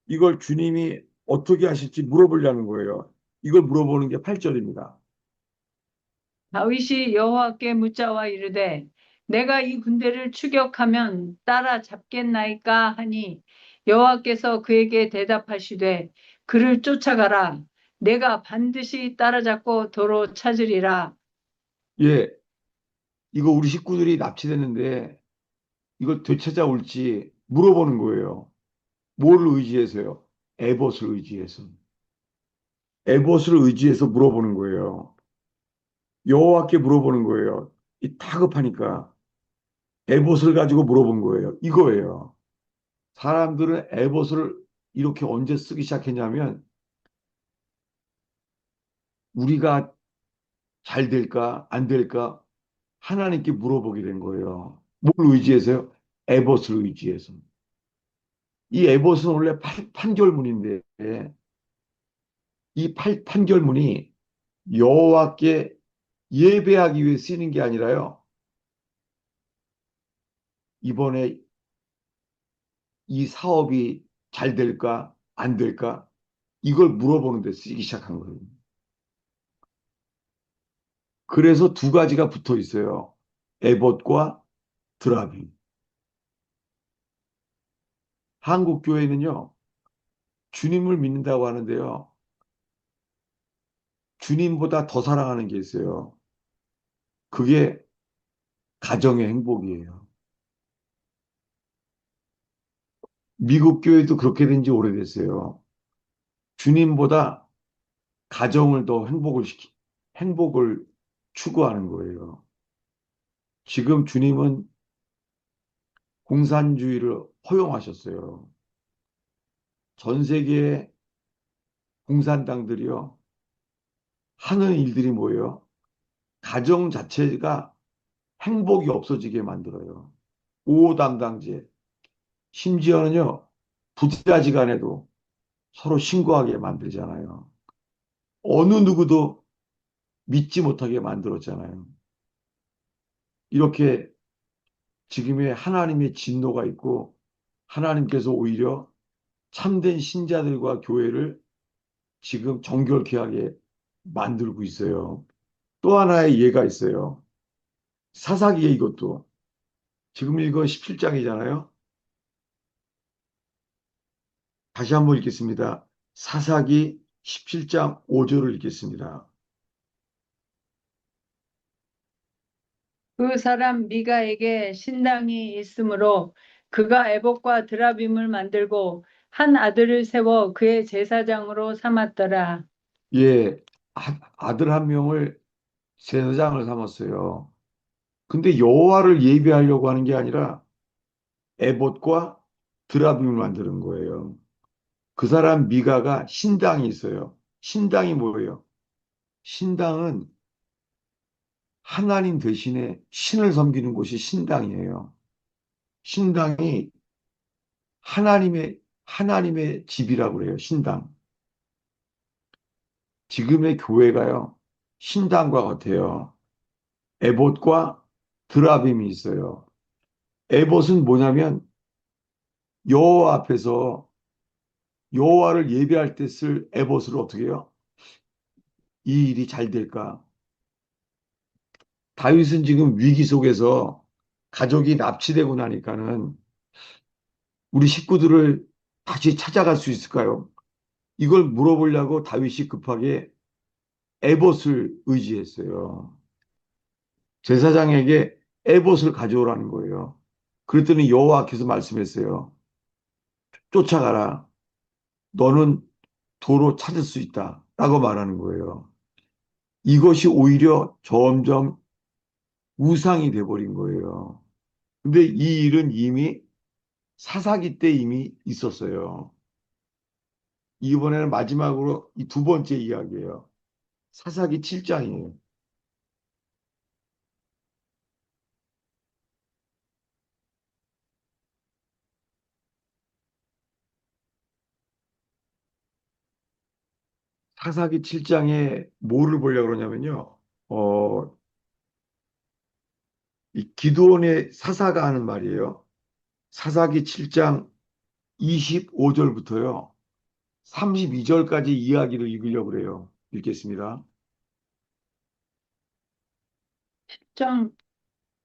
이걸 주님이 어떻게 하실지 물어보려는 거예요. 이걸 물어보는 게 8절입니다. 다윗이 여호와께 묻자와 이르되 내가 이 군대를 추격하면 따라잡겠나이까 하니 여호와께서 그에게 대답하시되 그를 쫓아가라. 내가 반드시 따라잡고 도로 찾으리라. 예, 이거 우리 식구들이 납치됐는데 이걸 되찾아올지 물어보는 거예요. 뭘 의지해서요? 에봇을 의지해서. 에봇을 의지해서 물어보는 거예요. 여호와께 물어보는 거예요. 이 다급하니까 에봇을 가지고 물어본 거예요. 이거예요. 사람들은 에봇을 이렇게 언제 쓰기 시작했냐면 우리가 잘 될까 안 될까 하나님께 물어보게 된 거예요. 뭘 의지해서요? 에봇을 의지해서. 이 에봇은 원래 판결문인데 이 판결문이 여호와께 예배하기 위해 쓰이는 게 아니라요. 이번에 이 사업이 잘 될까 안 될까 이걸 물어보는데 쓰기 시작한 거예요. 그래서 두 가지가 붙어 있어요. 에봇과 드라빔. 한국 교회는요. 주님을 믿는다고 하는데요. 주님보다 더 사랑하는 게 있어요. 그게 가정의 행복이에요. 미국 교회도 그렇게 된 지 오래됐어요. 주님보다 가정을 더 행복을 추구하는 거예요. 지금 주님은 공산주의를 허용하셨어요. 전 세계의 공산당들이요. 하는 일들이 뭐예요? 가정 자체가 행복이 없어지게 만들어요. 오담당제. 심지어는요, 부자지간에도 서로 신고하게 만들잖아요. 어느 누구도 믿지 못하게 만들었잖아요. 이렇게 지금의 하나님의 진노가 있고 하나님께서 오히려 참된 신자들과 교회를 지금 정결케 하게 만들고 있어요. 또 하나의 예가 있어요. 사사기에 이것도 지금 이거 17장이잖아요. 다시 한번 읽겠습니다. 사사기 17장 5절을 읽겠습니다. 그 사람 미가에게 신당이 있으므로 그가 에봇과 드라빔을 만들고 한 아들을 세워 그의 제사장으로 삼았더라. 예, 아들 한 명을 제사장을 삼았어요. 근데 여호와를 예배하려고 하는 게 아니라 에봇과 드라빔을 만드는 거예요. 그 사람 미가가 신당이 있어요. 신당이 뭐예요? 신당은 하나님 대신에 신을 섬기는 곳이 신당이에요. 신당이 하나님의 집이라고 그래요. 신당. 지금의 교회가요. 신당과 같아요. 에봇과 드라빔이 있어요. 에봇은 뭐냐면 여호와 앞에서 여호와를 예배할 때 쓸 에봇을 어떻게 해요? 이 일이 잘 될까? 다윗은 지금 위기 속에서 가족이 납치되고 나니까는 우리 식구들을 다시 찾아갈 수 있을까요? 이걸 물어보려고 다윗이 급하게 에봇을 의지했어요. 제사장에게 에봇을 가져오라는 거예요. 그랬더니 여호와께서 말씀했어요. 쫓아가라. 너는 도로 찾을 수 있다. 라고 말하는 거예요. 이것이 오히려 점점 우상이 돼버린 거예요. 근데 이 일은 이미 사사기 때 이미 있었어요. 이번에는 마지막으로 이 두 번째 이야기예요. 사사기 7장이에요. 사사기 7장에 뭐를 보려고 그러냐면요. 이 기드온의 사사가 하는 말이에요. 사사기 7장 25절부터요. 32절까지 이야기를 읽으려고 그래요. 읽겠습니다. 10장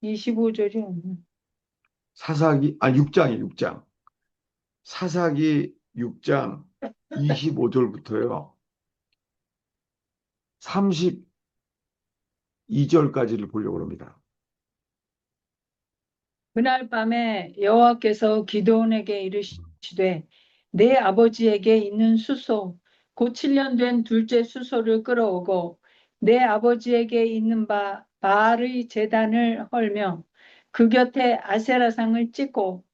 25절이 6장이에요, 6장. 사사기 6장 25절부터요. 32절까지를 보려고 합니다. 그날 밤에 여호와께서 기드온에게 이르시되 내 아버지에게 있는 수소 곧 7년 된 둘째 수소를 끌어오고 내 아버지에게 있는 바알의 제단을 헐며 그 곁에 아세라상을 찍고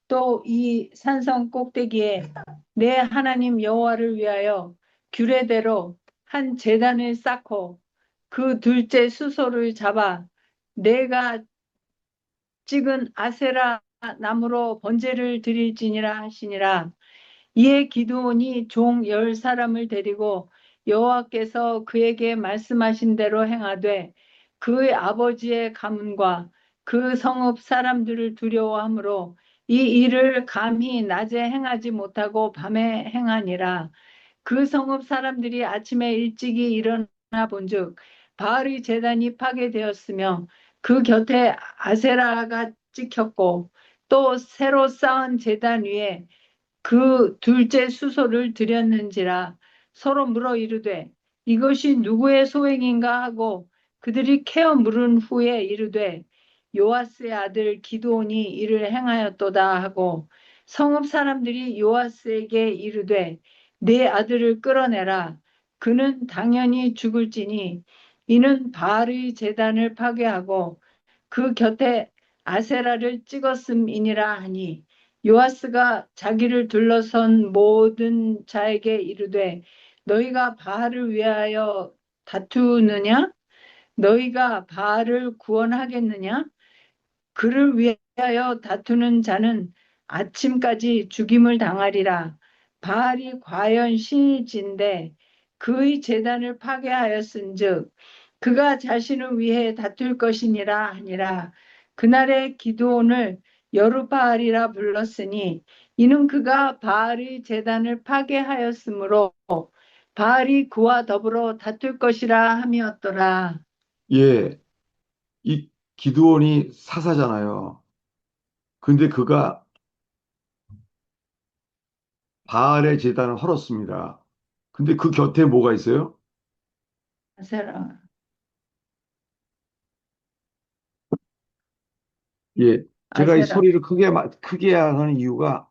또 이 산성 꼭대기에 내 하나님 여호와를 위하여 규례대로 한 제단을 쌓고 그 둘째 수소를 잡아 내가 찍은 아세라 나무로 번제를 드릴지니라 하시니라. 이에 기드온이 종 10사람을 데리고 여호와께서 그에게 말씀하신 대로 행하되 그의 아버지의 가문과 그 성읍 사람들을 두려워하므로 이 일을 감히 낮에 행하지 못하고 밤에 행하니라. 그 성읍 사람들이 아침에 일찍이 일어나 본즉 바알의 제단이 파괴되었으며 그 곁에 아세라가 찍혔고 또 새로 쌓은 제단 위에 그 둘째 수소를 드렸는지라. 서로 물어 이르되 이것이 누구의 소행인가 하고 그들이 캐어 물은 후에 이르되 요아스의 아들 기드온이 이를 행하였도다 하고 성읍 사람들이 요아스에게 이르되 내 아들을 끌어내라. 그는 당연히 죽을지니 이는 바알의 제단을 파괴하고 그 곁에 아세라를 찍었음이니라 하니 요아스가 자기를 둘러선 모든 자에게 이르되 너희가 바알을 위하여 다투느냐? 너희가 바알을 구원하겠느냐? 그를 위하여 다투는 자는 아침까지 죽임을 당하리라. 바알이 과연 신일진데 그의 제단을 파괴하였은즉 그가 자신을 위해 다툴 것이니라 하니라. 그날에 기드온을 여루바알이라 불렀으니 이는 그가 바알의 제단을 파괴하였으므로 바알이 그와 더불어 다툴 것이라 함이었더라. 예, 이 기드온이 사사잖아요. 근데 그가 바알의 제단을 헐었습니다. 근데 그 곁에 뭐가 있어요? 아세라. 예, 제가 이 아세라. 소리를 크게 하는 이유가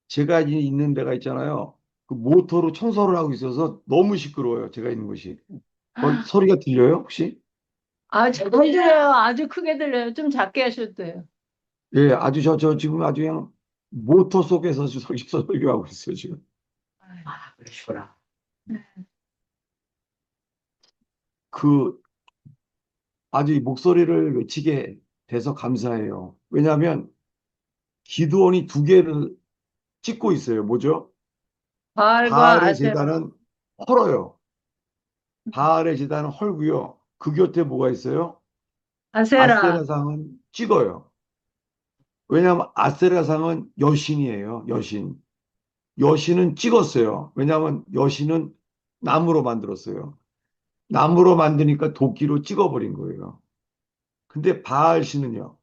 제가 있는 데가 있잖아요. 그 모터로 청소를 하고 있어서 너무 시끄러워요. 제가 있는 곳이. 소리가 들려요, 혹시? 잘 들려요. 아주 크게 들려요. 좀 작게 하셔도 돼요. 예, 아주 저 지금 아주 그냥 모터 속에서 설교하고 있어요, 지금. 그러시구나. 그 아주 이 목소리를 외치게 돼서 감사해요. 왜냐하면 기드온이 두 개를 찍고 있어요. 뭐죠? 바알과 바알의 아세라. 제단은 헐어요. 바알의 제단은 헐고요. 그 곁에 뭐가 있어요? 아세라. 아세라상은 찍어요. 왜냐하면 아세라상은 여신이에요. 여신. 여신은 찍었어요. 왜냐하면 여신은 나무로 만들었어요. 나무로 만드니까 도끼로 찍어버린 거예요. 근데 바알 신은요.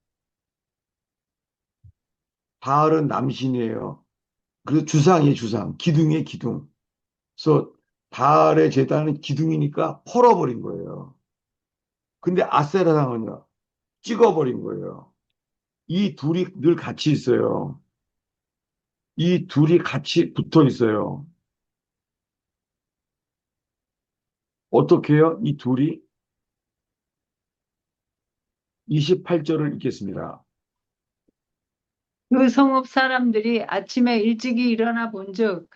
바알은 남신이에요. 그래서 주상이에요, 주상. 기둥이에요, 기둥. 그래서 바알의 제단은 기둥이니까 펄어버린 거예요. 근데 아세라상은요. 찍어버린 거예요. 이 둘이 늘 같이 있어요. 이 둘이 같이 붙어 있어요. 어떻게 해요? 이 둘이 28절을 읽겠습니다. 그 성읍 사람들이 아침에 일찍이 일어나 본즉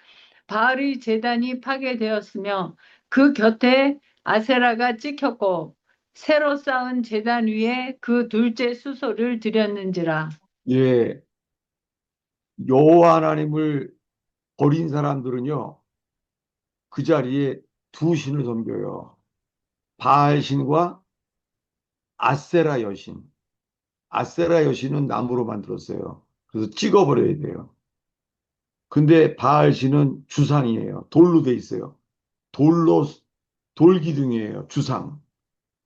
바알의 제단이 파괴되었으며 그 곁에 아세라가 찍혔고 새로 쌓은 제단 위에 그 둘째 수소를 드렸는지라. 예, 여호와 하나님을 버린 사람들은요, 그 자리에 두 신을 섬겨요. 바알 신과 아세라 여신. 아세라 여신은 나무로 만들었어요. 그래서 찍어버려야 돼요. 근데 바알 신은 주상이에요. 돌로 돼 있어요. 돌로, 돌기둥이에요. 주상.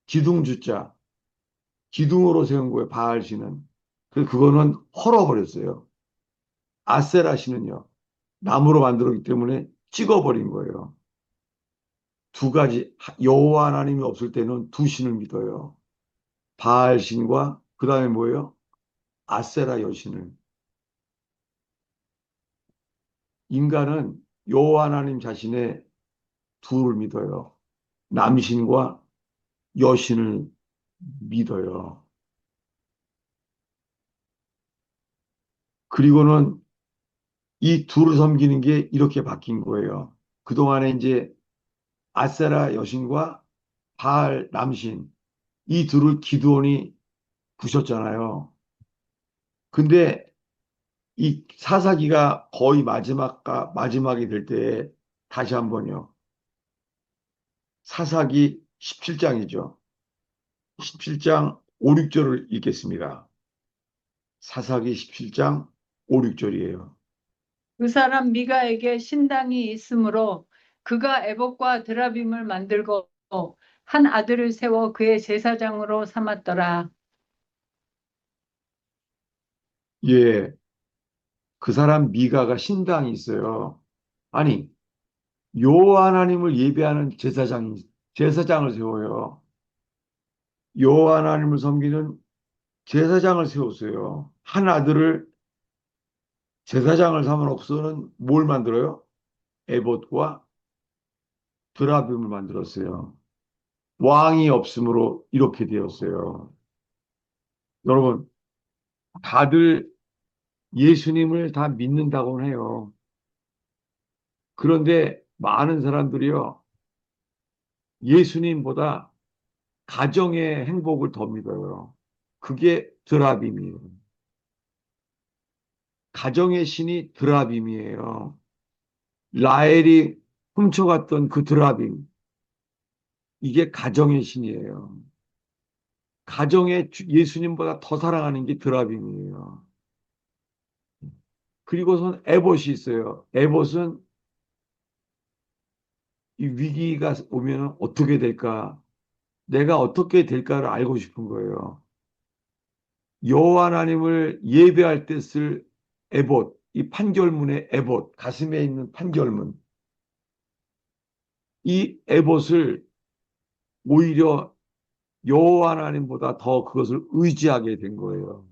기둥 주자. 기둥으로 세운 거예요. 바알 신은. 그래서 그거는 헐어버렸어요. 아세라 신은요. 나무로 만들었기 때문에 찍어버린 거예요. 두 가지 여호와 하나님이 없을 때는 두 신을 믿어요. 바알 신과 그 다음에 뭐예요? 아세라 여신을. 인간은 여호와 하나님 자신의 둘을 믿어요. 남신과 여신을 믿어요. 그리고는 이 둘을 섬기는 게 이렇게 바뀐 거예요. 그동안에 이제 아세라 여신과 바알 남신 이 둘을 기드온이 부셨잖아요. 근데 이 사사기가 거의 마지막이 될 때 다시 한번요. 사사기 17장이죠. 17장 5, 6절을 읽겠습니다. 사사기 17장 5, 6절이에요. 그 사람 미가에게 신당이 있으므로 그가 에봇과 드라빔을 만들고 한 아들을 세워 그의 제사장으로 삼았더라. 예, 그 사람 미가가 신당이 있어요. 아니, 여호와 하나님을 예배하는 제사장을 세워요. 여호와 하나님을 섬기는 제사장을 세웠어요. 한 아들을 제사장을 삼아놓고서는 뭘 만들어요? 에봇과 드라빔을 만들었어요. 왕이 없으므로 이렇게 되었어요. 여러분, 다들 예수님을 다 믿는다고는 해요. 그런데 많은 사람들이요, 예수님보다 가정의 행복을 더 믿어요. 그게 드라빔이에요. 가정의 신이 드라빔이에요. 라헬이 훔쳐갔던 그 드라빔, 이게 가정의 신이에요. 가정에 예수님보다 더 사랑하는 게 드라빔이에요. 그리고선 에봇이 있어요. 에봇은 이 위기가 오면 어떻게 될까? 내가 어떻게 될까를 알고 싶은 거예요. 여호와 하나님을 예배할 때 쓸 에봇, 이 판결문의 에봇, 가슴에 있는 판결문. 이 에봇을 오히려 여호와 하나님보다 더 그것을 의지하게 된 거예요.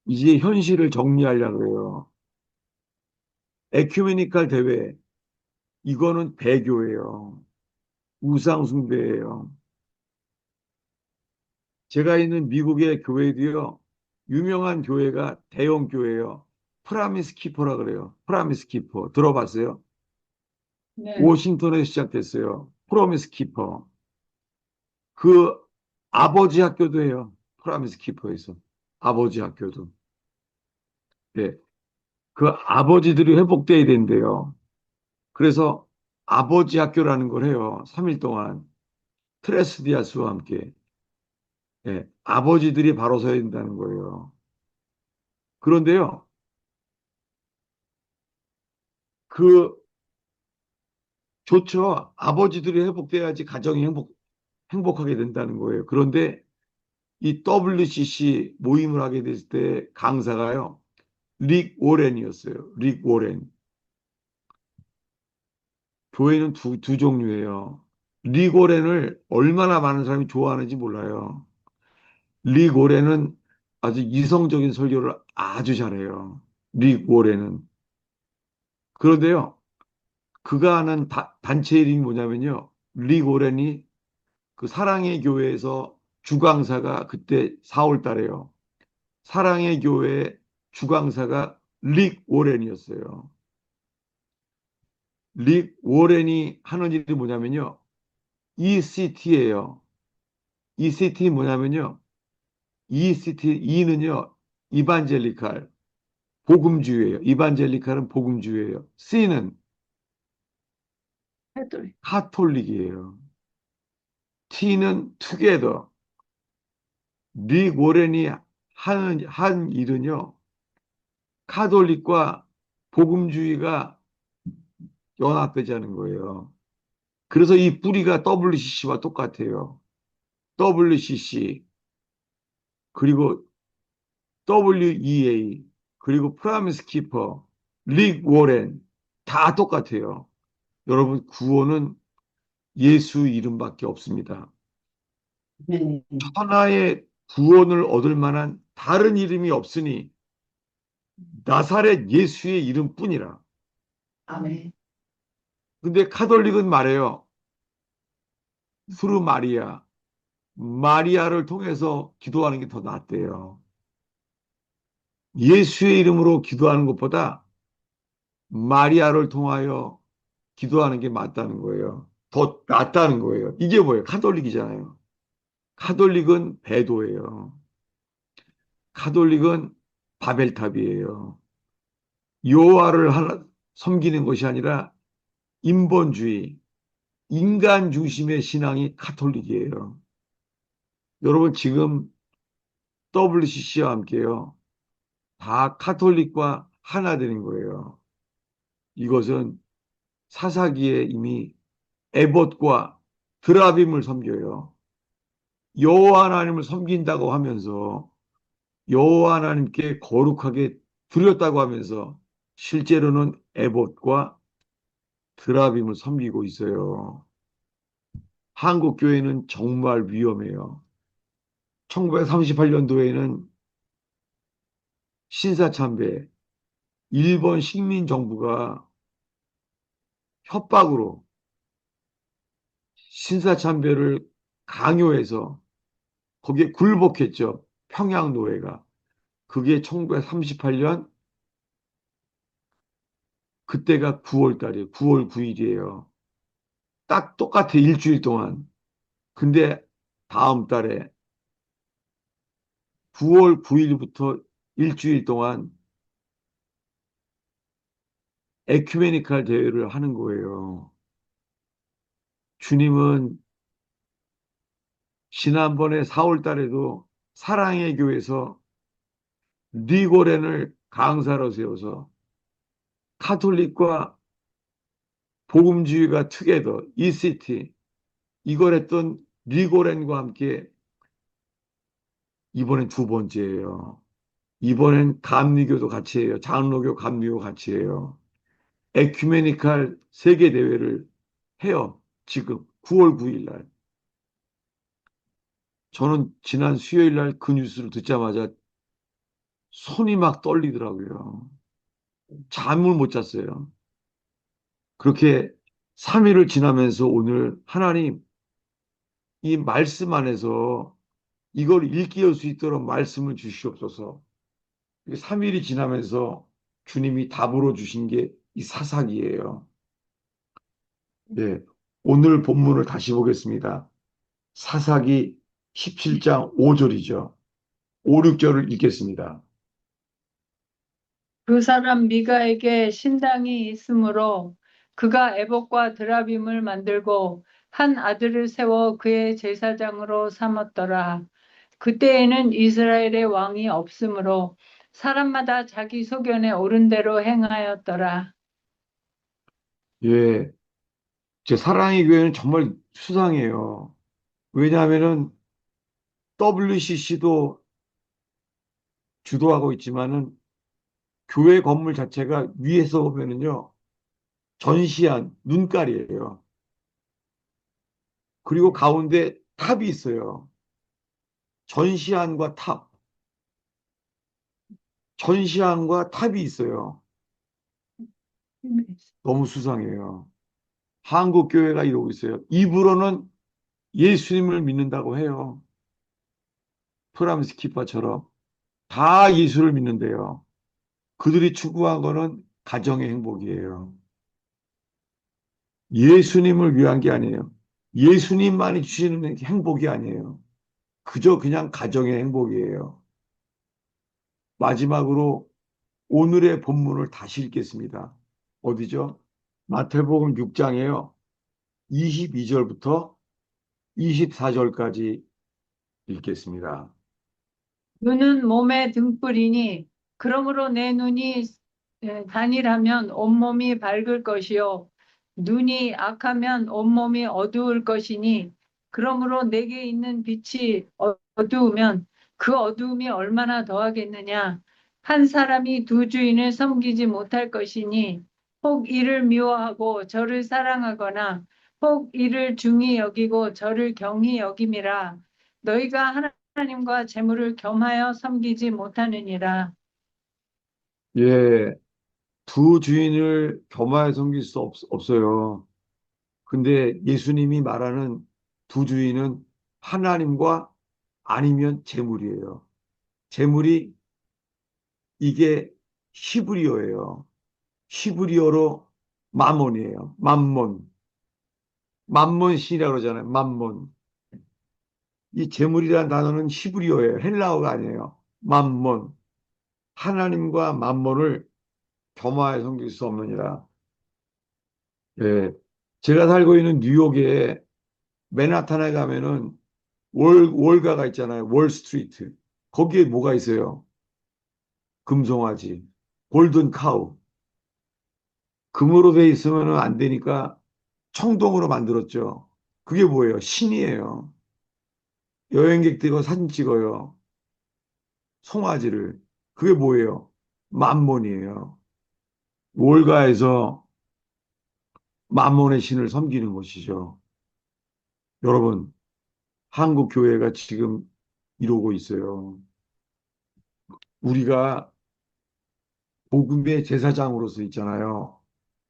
이제 현실을 정리하려고 해요. 에큐메니칼 대회, 이거는 배교예요. 우상숭배예요. 제가 있는 미국의 교회도요, 유명한 교회가 대형 교회예요. 프라미스 키퍼라 그래요. 프라미스 키퍼. 들어봤어요? 네. 워싱턴에서 시작됐어요. 프로미스 키퍼. 그 아버지 학교도 해요. 프라미스 키퍼에서. 아버지 학교도. 예. 그 아버지들이 회복돼야 된대요. 그래서 아버지 학교라는 걸 해요. 3일 동안. 트레스디아스와 함께. 예. 아버지들이 바로 서야 된다는 거예요. 그런데요. 그 좋죠. 아버지들이 회복돼야지 가정이 행복하게 된다는 거예요. 그런데 이 WCC 모임을 하게 됐을 때 강사가요. 릭 워렌이었어요. 릭 워렌. 교회는 두 종류예요. 릭 워렌을 얼마나 많은 사람이 좋아하는지 몰라요. 릭 워렌은 아주 이성적인 설교를 아주 잘해요. 릭 워렌은. 그런데요. 그가 하는 단체 이름이 뭐냐면요. 릭 워렌이 그 사랑의 교회에서 주강사가 그때 4월 달에요. 사랑의 교회 주강사가 릭 워렌이었어요. 릭 워렌이 하는 일이 뭐냐면요. ECT예요. ECT 뭐냐면요. ECT, E는요. 이반젤리칼, 복음주의예요. 이반젤리칼은 복음주의예요. C는 해도 카톨릭이에요. T는 투게더. 릭 워렌이 한 일은요. 카톨릭과 복음주의가 연합되자는 거예요. 그래서 이 뿌리가 WCC와 똑같아요. WCC, 그리고 WEA, 그리고 프라미스 키퍼, 릭 워렌, 다 똑같아요. 여러분, 구원은 예수 이름밖에 없습니다. 네. 천하의 구원을 얻을 만한 다른 이름이 없으니 나사렛 예수의 이름뿐이라. 아멘. 근데 카톨릭은 말해요. 수르 마리아, 마리아를 통해서 기도하는 게 더 낫대요. 예수의 이름으로 기도하는 것보다 마리아를 통하여 기도하는 게 맞다는 거예요. 더 낫다는 거예요. 이게 뭐예요? 카톨릭이잖아요. 카톨릭은 배도예요. 카톨릭은 바벨탑이에요. 여호와를 섬기는 것이 아니라 인본주의, 인간 중심의 신앙이 카톨릭이에요. 여러분 지금 WCC와 함께요. 다 카톨릭과 하나 되는 거예요. 이것은 사사기에 이미 에봇과 드라빔을 섬겨요. 여호와 하나님을 섬긴다고 하면서 여호와 하나님께 거룩하게 드렸다고 하면서 실제로는 에봇과 드라빔을 섬기고 있어요. 한국 교회는 정말 위험해요. 1938년도에는 신사참배, 일본 식민정부가 협박으로 신사참배를 강요해서 거기에 굴복했죠. 평양노예가. 그게 1938년 그때가 9월 달이에요. 9월 9일이에요. 딱 똑같아, 일주일 동안. 근데 다음 달에 9월 9일부터 일주일 동안 에큐메니칼 대회를 하는 거예요. 주님은 지난번에 4월 달에도 사랑의 교회에서 리고렌을 강사로 세워서 카톨릭과 복음주의가 투게더, ECT, 이걸 했던 리고렌과 함께 이번엔 두 번째예요. 이번엔 감리교도 같이 해요. 장로교, 감리교 같이 해요. 에큐메니칼 세계대회를 해요. 지금 9월 9일 날. 저는 지난 수요일 날 그 뉴스를 듣자마자 손이 막 떨리더라고요. 잠을 못 잤어요. 그렇게 3일을 지나면서 오늘 하나님 이 말씀 안에서 이걸 일깨울 수 있도록 말씀을 주시옵소서. 3일이 지나면서 주님이 답으로 주신 게 이 사사기예요. 예, 오늘 본문을 다시 보겠습니다. 사사기 17장 5절이죠. 5, 6절을 읽겠습니다. 그 사람 미가에게 신당이 있으므로 그가 에봇과 드라빔을 만들고 한 아들을 세워 그의 제사장으로 삼았더라. 그때에는 이스라엘의 왕이 없으므로 사람마다 자기 소견에 옳은 대로 행하였더라. 예, 제 사랑의 교회는 정말 수상해요. 왜냐하면은 WCC도 주도하고 있지만은 교회 건물 자체가 위에서 보면은요, 전시한 눈깔이에요. 그리고 가운데 탑이 있어요. 전시안과 탑, 전시안과 탑이 있어요. 너무 수상해요. 한국 교회가 이러고 있어요. 입으로는 예수님을 믿는다고 해요. 프람스 키파처럼 다 예수를 믿는데요. 그들이 추구한 거는 가정의 행복이에요. 예수님을 위한 게 아니에요. 예수님만이 주시는 행복이 아니에요. 그저 그냥 가정의 행복이에요. 마지막으로 오늘의 본문을 다시 읽겠습니다. 어디죠? 마태복음 6장에요. 22절부터 24절까지 읽겠습니다. 눈은 몸의 등불이니 그러므로 내 눈이 단일하면 온몸이 밝을 것이요 눈이 악하면 온몸이 어두울 것이니 그러므로 내게 있는 빛이 어두우면 그 어두움이 얼마나 더하겠느냐. 한 사람이 두 주인을 섬기지 못할 것이니 혹 이를 미워하고 저를 사랑하거나 혹 이를 중히 여기고 저를 경히 여김이라. 너희가 하나님과 재물을 겸하여 섬기지 못하느니라. 예, 두 주인을 겸하여 섬길 수 없어요. 근데 예수님이 말하는 두 주인은 하나님과 아니면 재물이에요. 재물이 이게 히브리어예요. 히브리어로 맘몬이에요. 맘몬. 맘몬신이라고 그러잖아요. 맘몬. 이 재물이라는 단어는 히브리어예요. 헬라어가 아니에요. 맘몬. 하나님과 맘몬을 겸하여 섬길 수 없느니라. 예. 제가 살고 있는 뉴욕에 맨하탄에 가면은 월가가 있잖아요. 월스트리트. 거기에 뭐가 있어요? 금송아지, 골든 카우. 금으로 돼 있으면 안 되니까 청동으로 만들었죠. 그게 뭐예요? 신이에요. 여행객들이 사진 찍어요. 송아지를. 그게 뭐예요? 만몬이에요. 월가에서 만몬의 신을 섬기는 것이죠. 여러분, 한국 교회가 지금 이러고 있어요. 우리가 복음의 제사장으로서 있잖아요.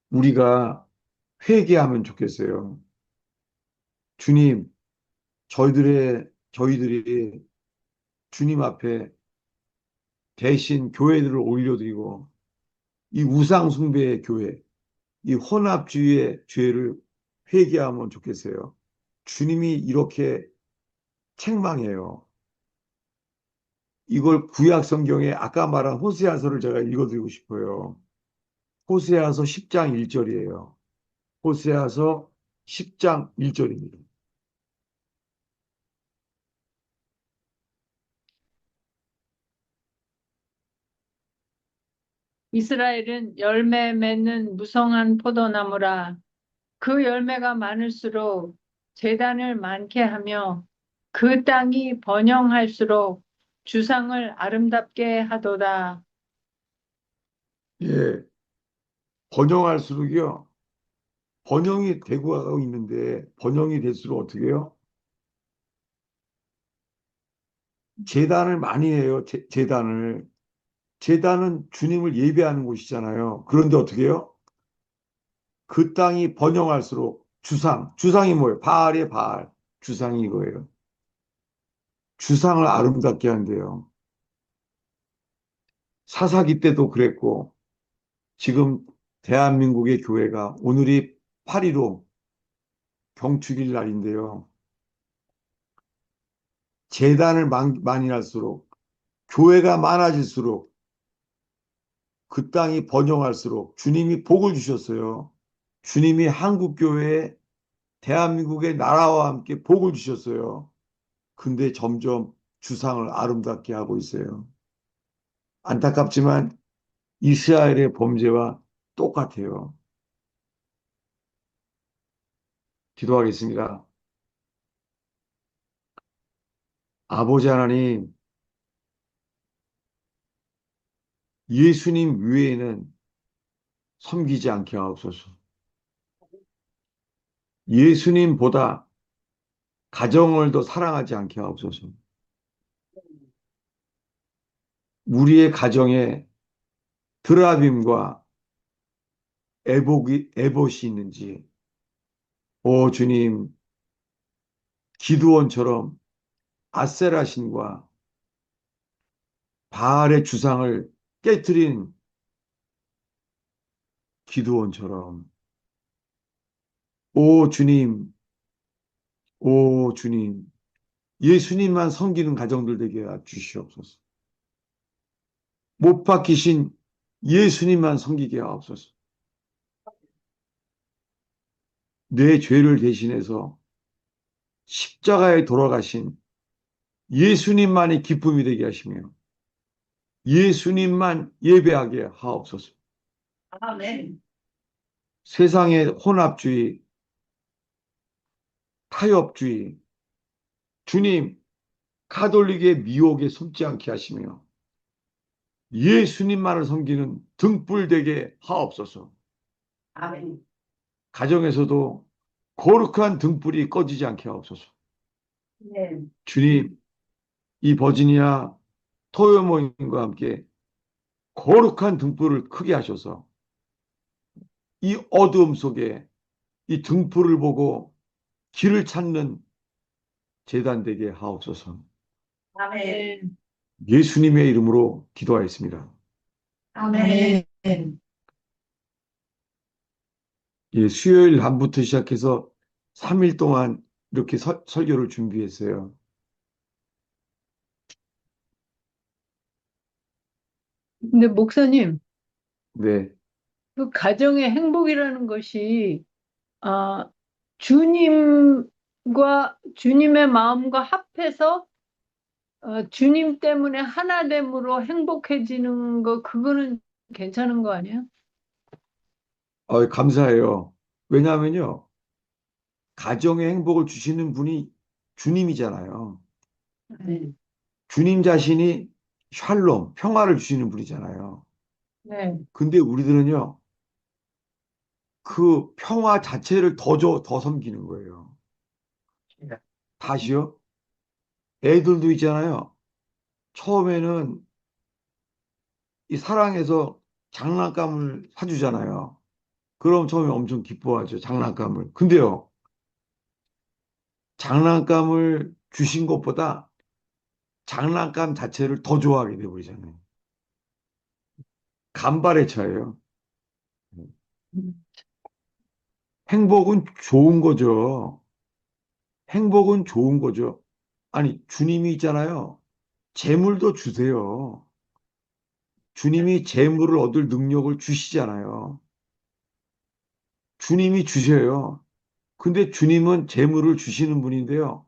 우리가 회개하면 좋겠어요. 주님, 저희들이 주님 앞에 대신 교회들을 올려드리고 이 우상숭배의 교회, 이 혼합주의의 죄를 회개하면 좋겠어요. 주님이 이렇게 책망해요. 이걸 구약 성경에 아까 말한 호세아서를 제가 읽어드리고 싶어요. 호세아서 10장 1절이에요. 호세아서 10장 1절입니다. 이스라엘은 열매 맺는 무성한 포도나무라. 그 열매가 많을수록 재단을 많게 하며 그 땅이 번영할수록 주상을 아름답게 하도다. 예, 번영할수록요. 번영이 되고 가고 있는데 번영이 될수록 어떻게 해요? 제단을 많이 해요. 제단을. 제단은 주님을 예배하는 곳이잖아요. 그런데 어떻게 해요? 그 땅이 번영할수록 주상이 뭐예요? 바알의 바알. 주상이 이거예요. 주상을 아름답게 한대요. 사사기 때도 그랬고, 지금 대한민국의 교회가 오늘이 8.15 경축일 날인데요. 재단을 많이 할수록, 교회가 많아질수록, 그 땅이 번영할수록 주님이 복을 주셨어요. 주님이 한국교회에 대한민국의 나라와 함께 복을 주셨어요. 근데 점점 주상을 아름답게 하고 있어요. 안타깝지만 이스라엘의 범죄와 똑같아요. 기도하겠습니다. 아버지 하나님, 예수님 외에는 섬기지 않게 하옵소서. 예수님보다 가정을 더 사랑하지 않게 하옵소서. 우리의 가정에 드라빔과 에봇이 있는지, 오 주님, 기드온처럼 아세라 신과 바알의 주상을 깨뜨린 기드온처럼, 오 주님, 오 주님, 예수님만 섬기는 가정들 되게 주시옵소서. 못 박히신 예수님만 섬기게 하옵소서. 내 죄를 대신해서 십자가에 돌아가신 예수님만이 기쁨이 되게 하시며 예수님만 예배하게 하옵소서. 아멘. 세상의 혼합주의, 타협주의, 주님, 가톨릭의 미혹에 숨지 않게 하시며 예수님만을 섬기는 등불되게 하옵소서. 아멘. 가정에서도 거룩한 등불이 꺼지지 않게 하옵소서. 네. 주님, 이 버지니아 토요 모임과 함께 거룩한 등불을 크게 하셔서 이 어두움 속에 이 등불을 보고 길을 찾는 재단 되게 하옵소서. 아멘. 예수님의 이름으로 기도하였습니다. 아멘. 예, 수요일 밤부터 시작해서 3일 동안 이렇게 설교를 준비했어요. 근데 목사님, 네. 그 가정의 행복이라는 것이 아, 주님과 주님의 마음과 합해서 주님 때문에 하나됨으로 행복해지는 거 그거는 괜찮은 거 아니에요? 감사해요. 왜냐하면요, 가정의 행복을 주시는 분이 주님이잖아요. 아멘. 주님 자신이 샬롬, 평화를 주시는 분이잖아요. 네. 근데 우리들은요, 그 평화 자체를 더 섬기는 거예요. 다시요? 애들도 있잖아요. 처음에는 이 사랑해서 장난감을 사주잖아요. 그럼 처음에 엄청 기뻐하죠, 장난감을. 근데요, 장난감을 주신 것보다 장난감 자체를 더 좋아하게 되버리잖아요. 간발의 차이예요. 행복은 좋은 거죠. 행복은 좋은 거죠. 아니, 주님이 있잖아요. 재물도 주세요. 주님이 재물을 얻을 능력을 주시잖아요. 주님이 주셔요. 근데 주님은 재물을 주시는 분인데요.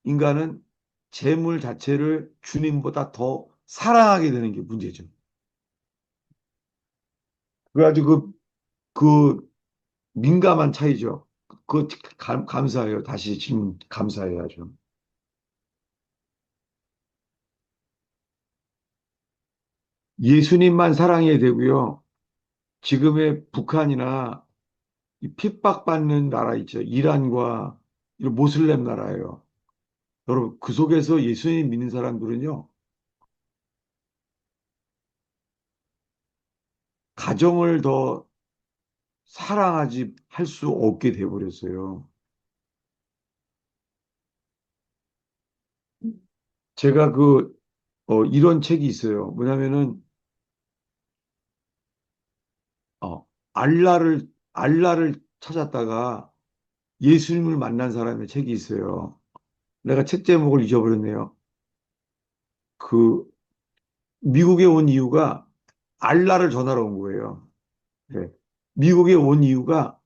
인간은 재물 자체를 주님보다 더 사랑하게 되는 게 문제죠. 그래가지고 그 민감한 차이죠. 그 감사해요. 다시 지금 감사해야죠. 예수님만 사랑해야 되고요. 지금의 북한이나 이 핍박받는 나라 있죠. 이란과 이런 모슬렘 나라예요. 여러분, 그 속에서 예수님 믿는 사람들은요, 가정을 더 사랑하지 할 수 없게 돼버렸어요. 제가 이런 책이 있어요. 뭐냐면은, 어, 알라를 찾았다가 예수님을 만난 사람의 책이 있어요. 내가 책 제목을 잊어버렸네요. 그, 미국에 온 이유가 알라를 전하러 온 거예요. 네. 미국에 온 이유가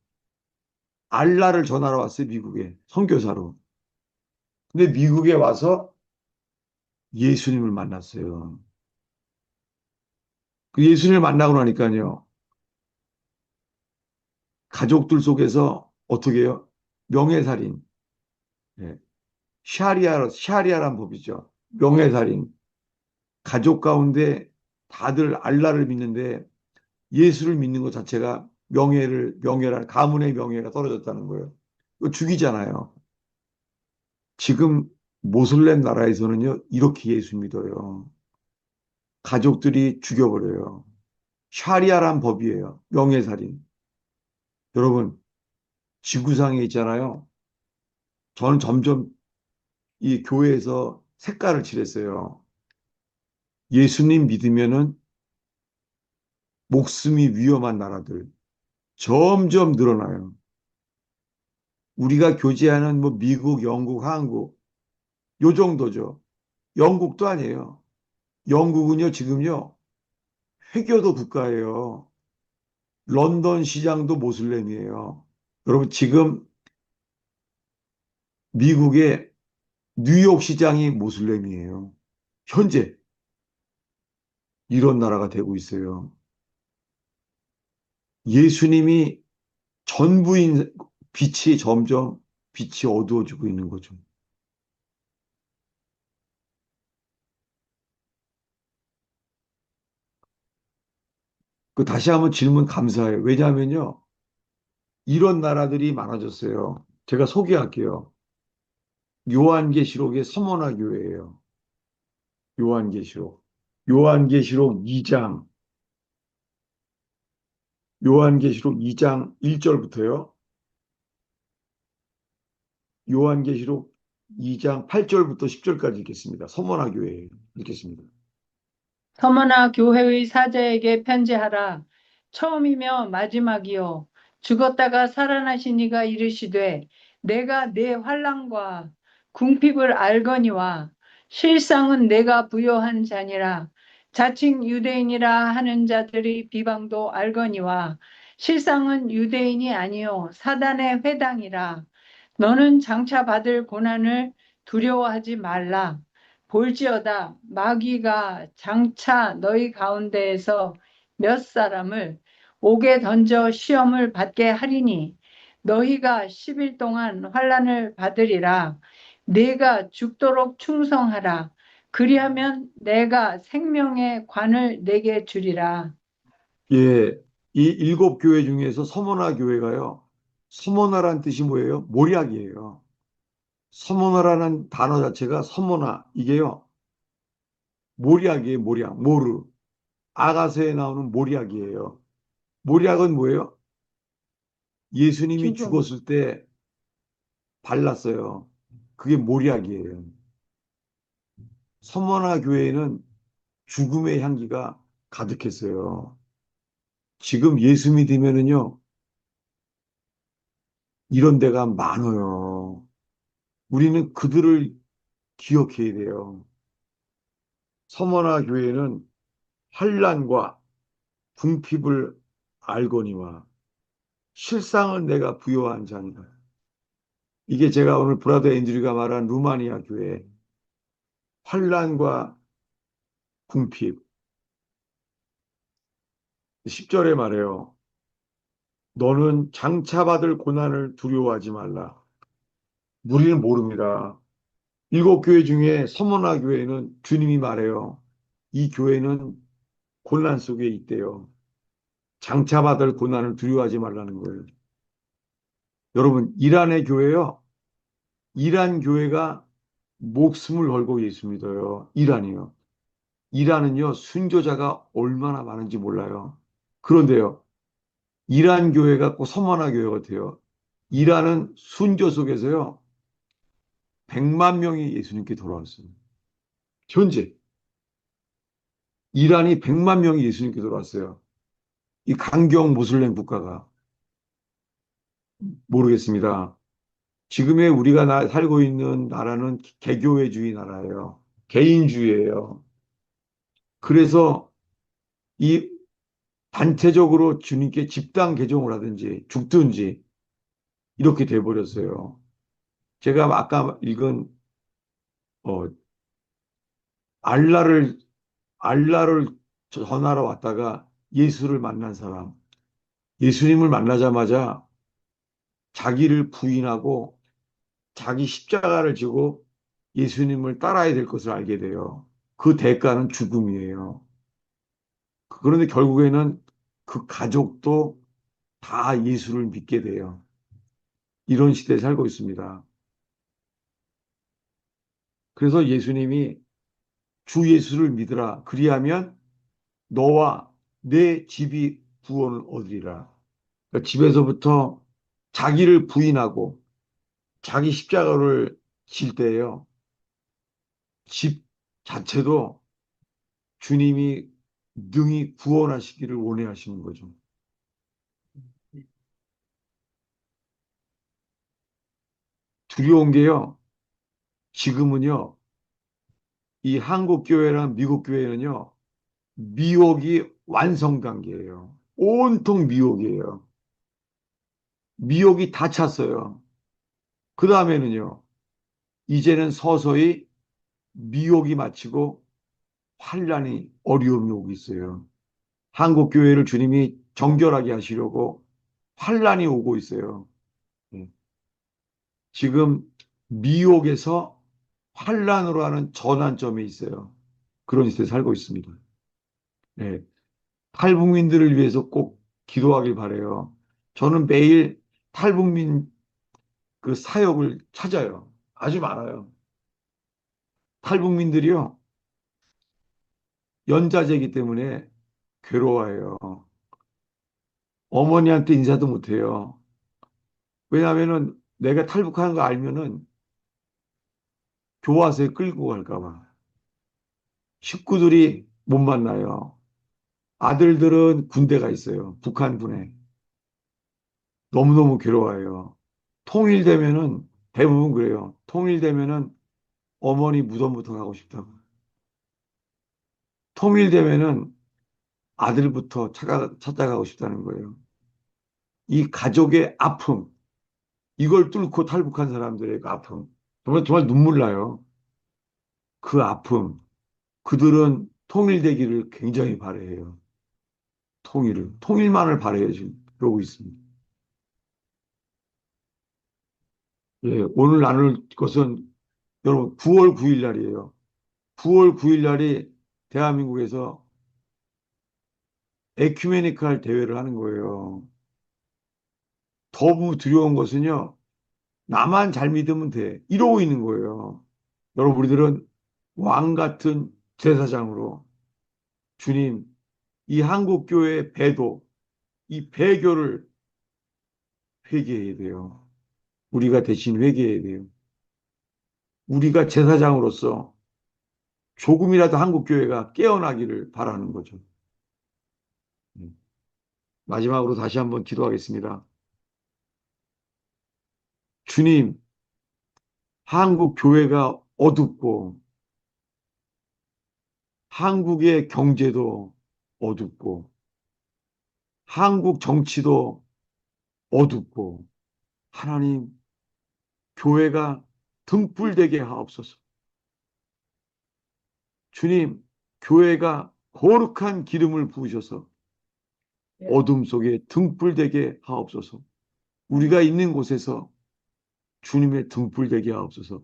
알라를 전하러 왔어요, 미국에. 선교사로. 근데 미국에 와서 예수님을 만났어요. 그 예수님을 만나고 나니까요, 가족들 속에서 어떻게 해요? 명예살인, 예. 샤리아란 법이죠. 명예살인. 가족 가운데 다들 알라를 믿는데 예수를 믿는 것 자체가 가문의 명예가 떨어졌다는 거예요. 이거 죽이잖아요. 지금 모슬렘 나라에서는요, 이렇게 예수 믿어요. 가족들이 죽여버려요. 샤리아란 법이에요. 명예살인. 여러분, 지구상에 있잖아요. 저는 점점 이 교회에서 색깔을 칠했어요. 예수님 믿으면은 목숨이 위험한 나라들 점점 늘어나요. 우리가 교제하는 뭐 미국, 영국, 한국 요 정도죠. 영국도 아니에요. 영국은요, 지금요, 회교도 국가예요. 런던 시장도 모슬렘이에요. 여러분, 지금 미국의 뉴욕 시장이 모슬렘이에요. 현재 이런 나라가 되고 있어요. 예수님이 전부인 빛이 어두워지고 있는 거죠. 그 다시 한번 질문 감사해요. 왜냐하면요, 이런 나라들이 많아졌어요. 제가 소개할게요. 요한계시록의 서머나 교회예요. 요한계시록. 요한계시록 2장. 요한계시록 2장 1절부터요. 요한계시록 2장 8절부터 10절까지 읽겠습니다. 서머나 교회 읽겠습니다. 서머나 교회의 사자에게 편지하라. 처음이며 마지막이요. 죽었다가 살아나신 이가 이르시되 내가 내 환난과 궁핍을 알거니와 실상은 내가 부요한 자니라. 자칭 유대인이라 하는 자들의 비방도 알거니와 실상은 유대인이 아니요 사단의 회당이라. 너는 장차 받을 고난을 두려워하지 말라. 볼지어다 마귀가 장차 너희 가운데에서 몇 사람을 옥에 던져 시험을 받게 하리니 너희가 10일 동안 환난을 받으리라. 네가 죽도록 충성하라. 그리하면 내가 생명의 관을 내게 주리라. 예, 이 일곱 교회 중에서 서머나 교회가요. 서머나란 뜻이 뭐예요? 몰약이에요. 서머나라는 단어 자체가 서머나 이게요. 몰약이에요, 몰약. 모르. 아가서에 나오는 몰약이에요. 몰약은 뭐예요? 예수님이 죽음. 죽었을 때 발랐어요. 그게 몰약이에요. 서머나 교회에는 죽음의 향기가 가득했어요. 지금 예수 믿으면은요, 이런 데가 많아요. 우리는 그들을 기억해야 돼요. 서머나 교회는 환난과 궁핍을 알거니와 실상은 내가 부요한 자니라. 이게 제가 오늘 브라더 앤드류가 말한 루마니아 교회 환난과 궁핍 10절에 말해요. 너는 장차받을 고난을 두려워하지 말라. 우리는 모릅니다. 일곱 교회 중에 서머나 교회는 주님이 말해요. 이 교회는 고난 속에 있대요. 장차받을 고난을 두려워하지 말라는 거예요. 여러분, 이란의 교회요. 이란 교회가 목숨을 걸고 예수 믿어요. 이란이요. 이란은요, 순교자가 얼마나 많은지 몰라요. 그런데요, 이란 교회가 꼭 서머나 교회 같아요. 이란은 순교 속에서요, 100만 명이 예수님께 돌아왔어요. 현재. 이란이 100만 명이 예수님께 돌아왔어요. 이 강경 모슬렘 국가가. 모르겠습니다. 지금의 우리가 살고 있는 나라는 개교회주의 나라예요. 개인주의예요. 그래서 이 단체적으로 주님께 집단 개종을 하든지 죽든지 이렇게 돼버렸어요. 제가 아까 읽은 어, 알라를 알라를 전하러 왔다가 예수를 만난 사람, 예수님을 만나자마자 자기를 부인하고 자기 십자가를 지고 예수님을 따라야 될 것을 알게 돼요. 그 대가는 죽음이에요. 그런데 결국에는 그 가족도 다 예수를 믿게 돼요. 이런 시대에 살고 있습니다. 그래서 예수님이 주 예수를 믿으라. 그리하면 너와 내 집이 구원을 얻으리라. 그러니까 집에서부터 자기를 부인하고 자기 십자가를 질 때예요. 집 자체도 주님이 능히 구원하시기를 원해하시는 거죠. 두려운 게요. 지금은요. 이 한국 교회랑 미국 교회는요. 미혹이 완성 단계예요. 온통 미혹이에요. 미혹이 다 찼어요. 그 다음에는요. 이제는 서서히 미혹이 마치고 환란이 어려움이 오고 있어요. 한국 교회를 주님이 정결하게 하시려고 환란이 오고 있어요. 예. 지금 미혹에서 환란으로 하는 전환점에 있어요. 그런 시대에 살고 있습니다. 네. 탈북민들을 위해서 꼭 기도하길 바래요. 저는 매일 탈북민 그 사역을 찾아요. 아주 많아요. 탈북민들이요. 연자제이기 때문에 괴로워해요. 어머니한테 인사도 못해요. 왜냐하면은 내가 탈북하는 거 알면은 교화소에 끌고 갈까 봐. 식구들이 못 만나요. 아들들은 군대가 있어요. 북한군에. 너무너무 괴로워해요. 통일되면은 대부분 그래요. 통일되면은 어머니 무덤부터 가고 싶다고. 통일되면은 아들부터 찾아가고 싶다는 거예요. 이 가족의 아픔, 이걸 뚫고 탈북한 사람들의 그 아픔. 정말, 정말 눈물 나요. 그 아픔. 그들은 통일되기를 굉장히 바라해요. 통일만을 바라요, 지금. 그러고 있습니다. 예, 오늘 나눌 것은 여러분 9월 9일 날이에요. 9월 9일 날이 대한민국에서 에큐메니칼 대회를 하는 거예요. 더 두려운 것은요. 나만 잘 믿으면 돼. 이러고 있는 거예요. 여러분 우리들은 왕 같은 제사장으로 주님 이 한국교회의 배도 이 배교를 회개해야 돼요. 우리가 대신 회개해야 돼요. 우리가 제사장으로서 조금이라도 한국교회가 깨어나기를 바라는 거죠. 마지막으로 다시 한번 기도하겠습니다. 주님, 한국 교회가 어둡고, 한국의 경제도 어둡고, 한국 정치도 어둡고, 하나님, 교회가 등불되게 하옵소서. 주님, 교회가 거룩한 기름을 부으셔서 어둠 속에 등불되게 하옵소서. 우리가 있는 곳에서 주님의 등불되게 하옵소서.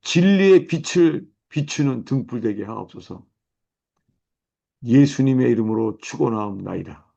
진리의 빛을 비추는 등불되게 하옵소서. 예수님의 이름으로 축원하옵나이다.